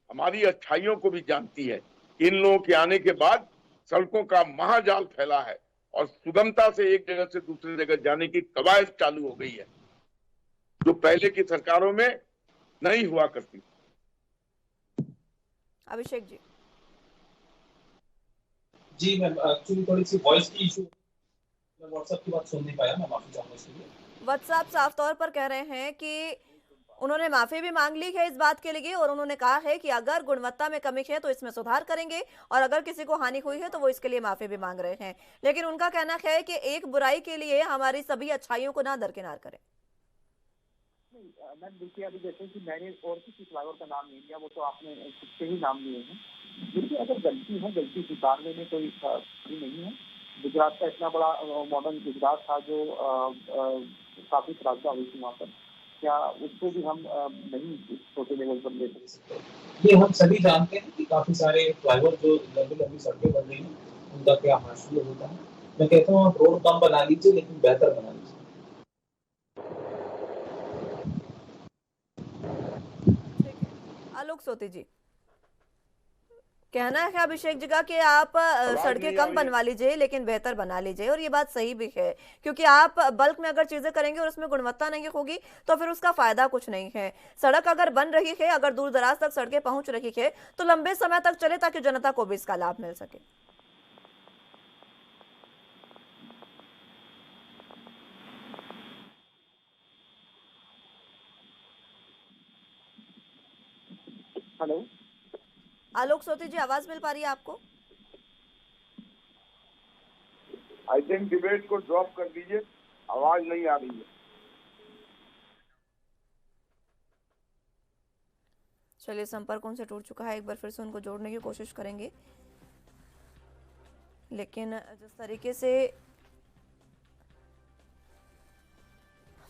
हमारी अच्छाइयों को भी जानती है। इन लोगों के आने के बाद सड़कों का महाजाल फैला है और सुगमता से एक जगह से दूसरी जगह जाने की कवायद चालू हो गई है, जो पहले की सरकारों में नहीं हुआ करती। अभिषेक जी। जी मैम, एक्चुअली थोड़ी सी वॉइस की इशू, मैं व्हाट्सएप की बात सुन नहीं पाया, मैं माफी चाहूंगा इसके लिए। व्हाट्सएप साफ तौर पर कह रहे हैं कि उन्होंने माफी भी मांग ली है इस बात के लिए, और उन्होंने कहा है कि अगर गुणवत्ता में कमी है तो इसमें सुधार करेंगे, और अगर किसी को हानि हुई है तो वो इसके लिए माफी भी मांग रहे हैं। लेकिन उनका कहना है कि एक बुराई के लिए हमारी सभी अच्छाइयों को ना दरकिनार करें। मैम देखिए, अभी जैसे कि मैंने और किसी फ्लाईओवर का नाम नहीं लिया, वो तो आपने खुद से ही नाम लिए हैं। देखिए, अगर गलती है, गलती स्वीकारने में कोई नहीं है। गुजरात का इतना बड़ा मॉडर्न गुजरात था जो काफी खराबा हुई थी वहाँ पर, क्या उसको भी हम नहीं छोटे लेवल पर ले सकते? ये हम सभी जानते हैं कि काफी सारे फ्लाईओवर जो लंबी लंबी सड़कें बन रही हैं, उनका क्या हाशिया होता है। मैं कहता हूँ आप रोड कम बना लीजिए, लेकिन बेहतर बना लीजिए। आलोक सोती जी, कहना है अभिषेक जी का कि आप सड़कें कम बनवा लीजिए लेकिन बेहतर बना लीजिए, और ये बात सही भी है, क्योंकि आप बल्क में अगर चीजें करेंगे और उसमें गुणवत्ता नहीं होगी तो फिर उसका फायदा कुछ नहीं है। सड़क अगर बन रही है, अगर दूर दराज तक सड़कें पहुंच रही है तो लंबे समय तक चले ताकि जनता को भी इसका लाभ मिल सके। हेलो आलोक सोती जी, आवाज मिल पा रही है आपको? आई थिंक डिबेट को ड्रॉप कर दीजिए, आवाज नहीं आ रही है। चलिए, संपर्क उनसे टूट चुका है, एक बार फिर से उनको जोड़ने की कोशिश करेंगे। लेकिन जिस तरीके से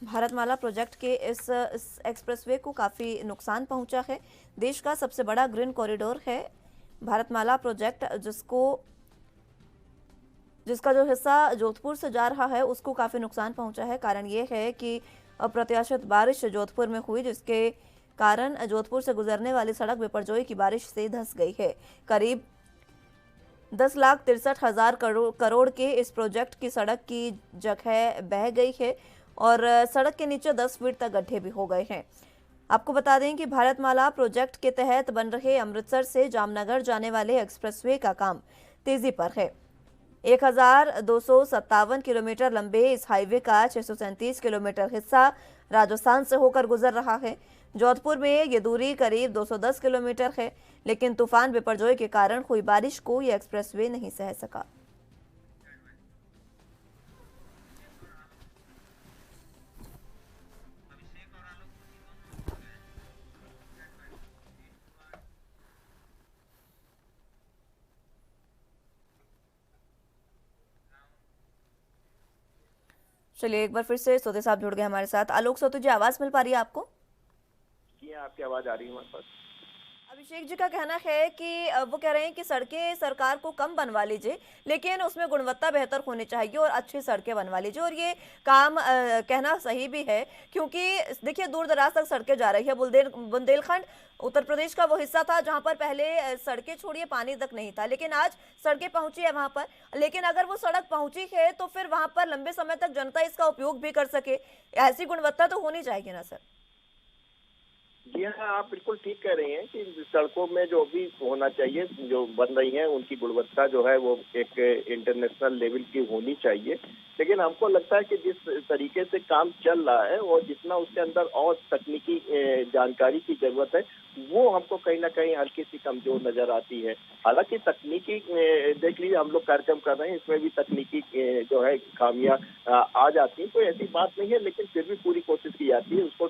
भारतमाला प्रोजेक्ट के इस एक्सप्रेसवे को काफ़ी नुकसान पहुंचा है। देश का सबसे बड़ा ग्रीन कॉरिडोर है भारतमाला प्रोजेक्ट, जिसका जो हिस्सा जोधपुर से जा रहा है उसको काफ़ी नुकसान पहुंचा है। कारण ये है कि अप्रत्याशित बारिश जोधपुर में हुई, जिसके कारण जोधपुर से गुजरने वाली सड़क बिपरजोई की बारिश से धंस गई है। करीब 10,63,000 करोड़ के इस प्रोजेक्ट की सड़क की जगह बह गई है और सड़क के नीचे 10 फीट तक गड्ढे भी हो गए हैं। आपको बता दें कि भारतमाला प्रोजेक्ट के तहत बन रहे अमृतसर से जामनगर जाने वाले एक्सप्रेसवे का काम तेजी पर है। 1257 किलोमीटर लंबे इस हाईवे का 637 किलोमीटर हिस्सा राजस्थान से होकर गुजर रहा है। जोधपुर में ये दूरी करीब 210 किलोमीटर है, लेकिन तूफान बिपरजॉय के कारण हुई बारिश को ये एक्सप्रेसवे नहीं सह सका। चलिए एक बार फिर से सोते साहब जुड़ गए हमारे साथ। आलोक सोतु जी, आवाज मिल पा रही है आपको? जी आपकी आवाज आ रही है हमारे पास। अभिषेक जी का कहना है कि वो कह रहे हैं कि सड़कें सरकार को कम बनवा लीजिए, लेकिन उसमें गुणवत्ता बेहतर होनी चाहिए और अच्छी सड़कें बनवा लीजिए। और ये काम कहना सही भी है, क्योंकि देखिए दूर दराज तक सड़कें जा रही है। बुंदेलखंड उत्तर प्रदेश का वो हिस्सा था जहां पर पहले सड़कें छोड़िए पानी तक नहीं था, लेकिन आज सड़कें पहुंची है वहां पर। लेकिन अगर वो सड़क पहुंची है तो फिर वहां पर लंबे समय तक जनता इसका उपयोग भी कर सके, ऐसी गुणवत्ता तो होनी चाहिए ना सर? जी हाँ, आप बिल्कुल ठीक कह रही हैं कि सड़कों में जो भी होना चाहिए, जो बन रही हैं, उनकी गुणवत्ता जो है वो एक इंटरनेशनल लेवल की होनी चाहिए। लेकिन हमको लगता है कि जिस तरीके से काम चल रहा है और जितना उसके अंदर और तकनीकी जानकारी की जरूरत है, वो हमको कहीं ना कहीं हल्की सी कमजोर नजर आती है। हालांकि तकनीकी देख लीजिए, हम लोग कार्यक्रम कर रहे हैं, इसमें भी तकनीकी जो है खामियां आ जाती हैं, कोई ऐसी बात नहीं है, लेकिन फिर भी पूरी कोशिश की जाती है उसको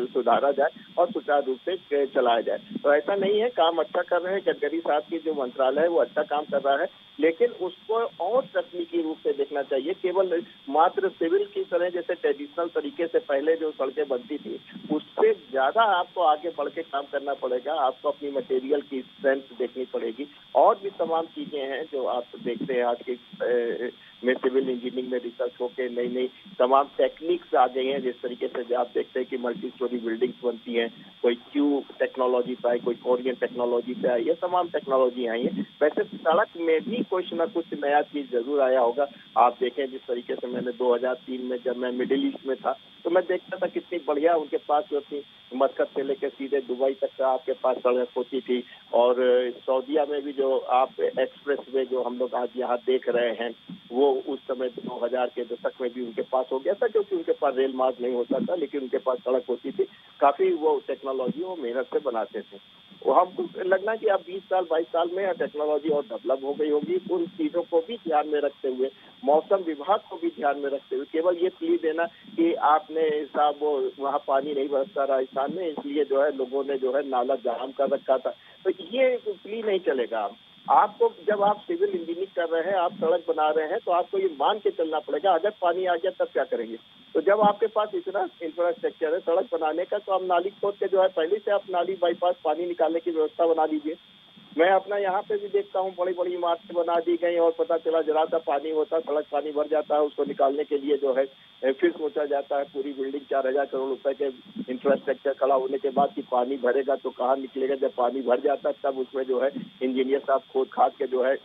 सुधारा जाए और सुचारू रूप से चलाया जाए। तो ऐसा नहीं है, काम अच्छा कर रहे हैं, गडकरी साहब की जो मंत्रालय है वो अच्छा काम कर रहा है, लेकिन उसको और तकनीकी रूप से देखना चाहिए। केवल मात्र सिविल की तरह जैसे ट्रेडिशनल तरीके से पहले जो सड़कें बनती थी, उससे ज्यादा आपको आगे बढ़ के काम करना पड़ेगा। आपको अपनी मटेरियल की स्ट्रेंथ देखनी पड़ेगी और भी तमाम चीजें हैं जो आप देखते हैं आज के में सिविल इंजीनियरिंग में रिसर्च होकर नई नई तमाम टेक्निक्स आ गई हैं। जिस तरीके से आप देखते हैं कि मल्टी स्टोरी बिल्डिंग्स बनती हैं, कोई क्यू टेक्नोलॉजी पे आई, कोई कोरियन टेक्नोलॉजी पे आई, ये तमाम टेक्नोलॉजी आई है। वैसे सड़क में भी कुछ ना कुछ नया चीज जरूर आया होगा। आप देखें जिस तरीके से मैंने 2003 में जब मैं मिडिल ईस्ट में था तो मैं देखता था कितनी बढ़िया उनके पास जो थी, मस्कत से लेकर सीधे दुबई तक का आपके पास सड़क होती थी। और सऊदीया में भी जो आप एक्सप्रेस वे जो हम लोग आज यहाँ देख रहे हैं, वो उस समय 2000 के दशक में भी उनके पास हो गया था, क्योंकि उनके पास रेल मार्ग नहीं होता था, लेकिन उनके पास सड़क होती थी। काफी वो टेक्नोलॉजी वो मेहनत से बनाते थे। वो हमको लगना कि अब 20 साल 22 साल में टेक्नोलॉजी और डेवलप हो गई होगी। उन चीजों को भी ध्यान में रखते हुए, मौसम विभाग को भी ध्यान में रखते हुए, केवल ये प्ली देना कि आपने साहब वो वहाँ पानी नहीं बरसता राजस्थान में, इसलिए जो है लोगों ने जो है नाला जाम कर रखा था, तो ये प्ली नहीं चलेगा। आपको जब आप सिविल इंजीनियरिंग कर रहे हैं, आप सड़क बना रहे हैं, तो आपको ये मान के चलना पड़ेगा अगर पानी आ गया तब क्या करेंगे। तो जब आपके पास इतना इंफ्रास्ट्रक्चर है सड़क बनाने का, तो आप नाली खोद के जो है पहले से आप नाली बाईपास पानी निकालने की व्यवस्था बना दीजिए। मैं अपना यहाँ पे भी देखता हूँ, बड़ी बड़ी इमारतें बना दी गई और पता चला जरा सा पानी होता, सड़क पानी भर जाता है, उसको निकालने के लिए जो है फिर सोचा जाता है पूरी बिल्डिंग 4000 करोड़ रुपए के इंफ्रास्ट्रक्चर खड़ा होने के बाद कि पानी भरेगा तो कहाँ निकलेगा। जब पानी भर जाता है तब उसमें जो है इंजीनियर साहब खोद खाद के जो है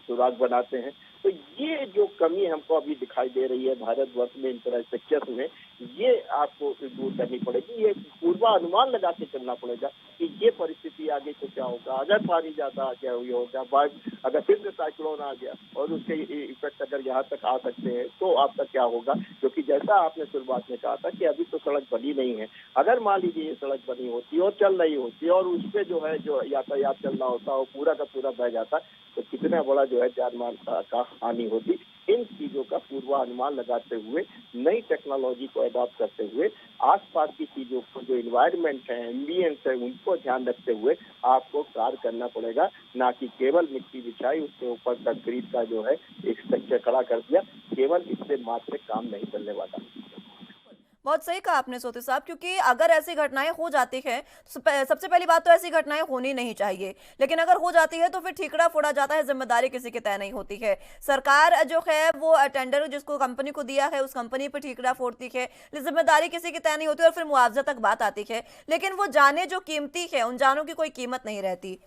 सुराग बनाते हैं। तो ये जो कमी हमको अभी दिखाई दे रही है भारतवर्ष में इंफ्रास्ट्रक्चर में, ये आपको दूर करनी पड़ेगी। ये पूर्वानुमान लगा के चलना पड़ेगा कि ये परिस्थिति आगे तो क्या होगा, अगर पानी ज्यादा आ गया ये होगा, अगर फिर से साइक्लोन आ गया और उसके इफेक्ट अगर यहाँ तक आ सकते हैं तो आपका क्या होगा। क्योंकि जैसा आपने शुरुआत में कहा था कि अभी तो सड़क बनी नहीं है, अगर मान लीजिए ये सड़क बनी होती और चल रही होती और उस पर जो है जो यातायात चल रहा होता वो पूरा का पूरा बह जाता, तो कितना बड़ा जो है जान माल का हानि होती। इन चीजों का पूर्वानुमान लगाते हुए, नई टेक्नोलॉजी को अडॉप्ट करते हुए, आसपास की चीजों को जो इन्वायरमेंट है, एम्बियंस है, उनको ध्यान रखते हुए आपको कार्य करना पड़ेगा, ना कि केवल मिट्टी बिछाई उसके ऊपर कंक्रीट का जो है एक स्ट्रक्चर खड़ा कर दिया। केवल इससे मात्र काम नहीं चलने वाला। बहुत सही कहा आपने सोते साहब, क्योंकि अगर ऐसी घटनाएं हो जाती हैं तो सबसे पहली बात तो ऐसी घटनाएं होनी नहीं चाहिए, लेकिन अगर हो जाती है तो फिर ठीकरा फोड़ा जाता है, जिम्मेदारी किसी की तय नहीं होती है। सरकार जो है वो टेंडर जिसको कंपनी को दिया है उस कंपनी पर ठीकरा फोड़ती है, जिम्मेदारी किसी की तय नहीं होती और फिर मुआवजा तक बात आती है, लेकिन वो जाने जो कीमती है उन जानों की कोई कीमत नहीं रहती।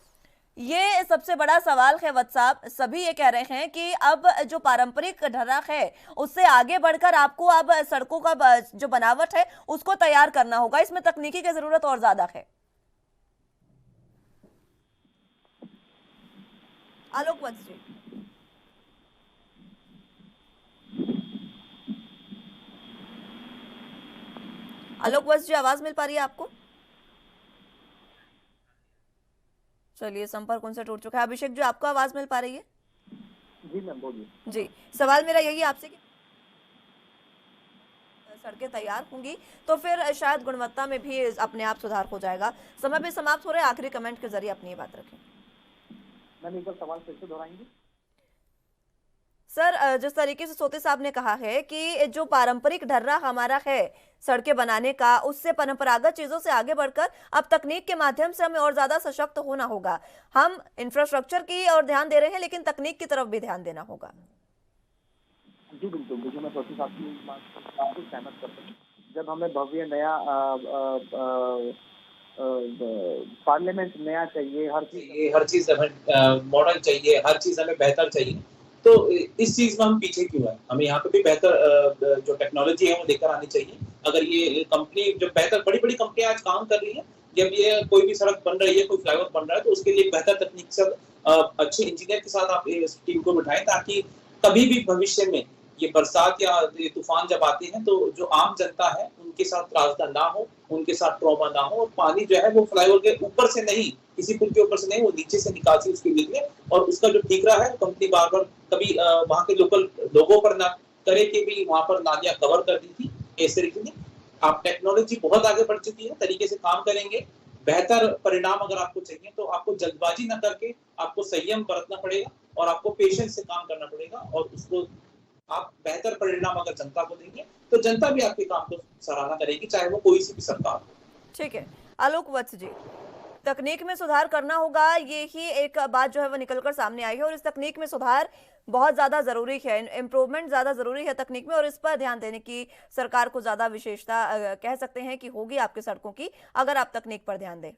ये सबसे बड़ा सवाल है वत्स साहब। सभी ये कह रहे हैं कि अब जो पारंपरिक ढर्रा है उससे आगे बढ़कर आपको अब सड़कों का जो बनावट है उसको तैयार करना होगा, इसमें तकनीकी की जरूरत और ज्यादा है। आलोक वत्स जी। आलोक वत्स जी, आवाज मिल पा रही है आपको? चलिए, संपर्क उनसे टूट चुका है। अभिषेक जी, आपको आवाज मिल पा रही है? जी मैम बोलिए। जी, सवाल मेरा यही है आपसे कि सड़कें तैयार होंगी तो फिर शायद गुणवत्ता में भी अपने आप सुधार हो जाएगा। समय भी समाप्त हो रहा है, आखिरी कमेंट के जरिए अपनी ये बात रखें। मैम एक बार सवाल फिर से दोहराएंगे? सर, जिस तरीके से सोते साहब ने कहा है कि जो पारंपरिक ढर्रा हमारा है सड़कें बनाने का, उससे परंपरागत चीजों से आगे बढ़कर अब तकनीक के माध्यम से हमें और ज्यादा सशक्त होना होगा। हम इंफ्रास्ट्रक्चर की ओर ध्यान दे रहे हैं, लेकिन तकनीक की तरफ भी ध्यान देना होगा। जी बिल्कुल, देखिए मैं सोती साहब की बात से काफी सहमत करता हूँ। जब हमें भव्य नया पार्लियामेंट नया चाहिए, हर चीज हमें मॉडर्न चाहिए, हर चीज हमें बेहतर चाहिए, तो इस चीज में हम पीछे क्यों हैं? हमें यहाँ पे भी बेहतर जो टेक्नोलॉजी है वो लेकर आनी चाहिए। अगर ये कंपनी जो बेहतर बड़ी बड़ी कंपनियां आज काम कर रही है, जब ये कोई भी सड़क बन रही है, कोई फ्लाईओवर बन रहा है, तो उसके लिए बेहतर तकनीक से अच्छे इंजीनियर के साथ आप इस टीम को बिठाएं, ताकि कभी भी भविष्य में ये बरसात या ये तूफान जब आते हैं तो जो आम जनता है उनके साथ त्रासदा ना हो, उनके साथ ट्रॉमा ना हो, और पानी जो है वो फ्लाईओवर के ऊपर से नहीं, किसी पुल के ऊपर से नहीं, वो नीचे से निकासी उसके निकले, और उसका जो ठीकरा है कंपनी बार बार कभी वहाँ के लोकल लोगों पर ना करे कि भी वहाँ पर नालियां कवर कर दी थी, इस तरीके की। आप टेक्नोलॉजी बहुत आगे बढ़ चुकी है, तरीके से काम करेंगे, बेहतर परिणाम अगर आपको चाहिए तो आपको जल्दबाजी न करके आपको संयम बरतना पड़ेगा और आपको पेशेंस से काम करना पड़ेगा, और उसको आप बेहतर परिणाम अगर जनता को देंगे तो जनता भी आपके काम को सराहना करेगी, चाहे वो कोई सी भी सरकार हो। ठीक है, आलोक वत्स जी, तकनीक में सुधार करना होगा, ये ही एक बात जो है वो निकलकर सामने आई है, और इस तकनीक में सुधार बहुत ज्यादा जरूरी है, इम्प्रूवमेंट ज्यादा जरूरी है तकनीक में, और इस पर ध्यान देने की सरकार को ज्यादा विशेषता कह सकते हैं कि होगी आपकी सड़कों की, अगर आप तकनीक पर ध्यान दें।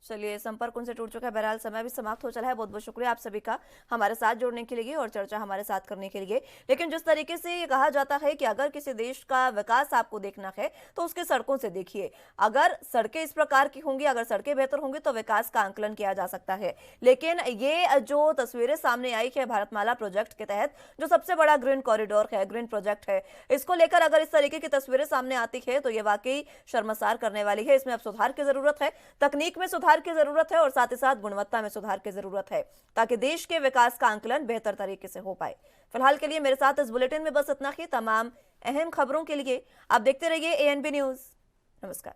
चलिए, संपर्क उनसे टूट चुका है। बहरहाल समय भी समाप्त हो चला है। बहुत बहुत शुक्रिया आप सभी का हमारे साथ जुड़ने के लिए और चर्चा हमारे साथ करने के लिए। लेकिन जिस तरीके से ये कहा जाता है कि अगर किसी देश का विकास आपको देखना है तो उसके सड़कों से देखिए। अगर सड़कें इस प्रकार की होंगी, अगर सड़कें बेहतर होंगी तो विकास का आंकलन किया जा सकता है। लेकिन ये जो तस्वीरें सामने आई है भारतमाला प्रोजेक्ट के तहत, जो सबसे बड़ा ग्रीन कॉरिडोर है, ग्रीन प्रोजेक्ट है, इसको लेकर अगर इस तरीके की तस्वीरें सामने आती है तो ये वाकई शर्मसार करने वाली है। इसमें अब सुधार की जरूरत है, तकनीक में सुधार की जरूरत है, और साथ ही साथ गुणवत्ता में सुधार की जरूरत है, ताकि देश के विकास का आंकलन बेहतर तरीके से हो पाए। फिलहाल के लिए मेरे साथ इस बुलेटिन में बस इतना ही। तमाम अहम खबरों के लिए आप देखते रहिए ANB न्यूज। नमस्कार।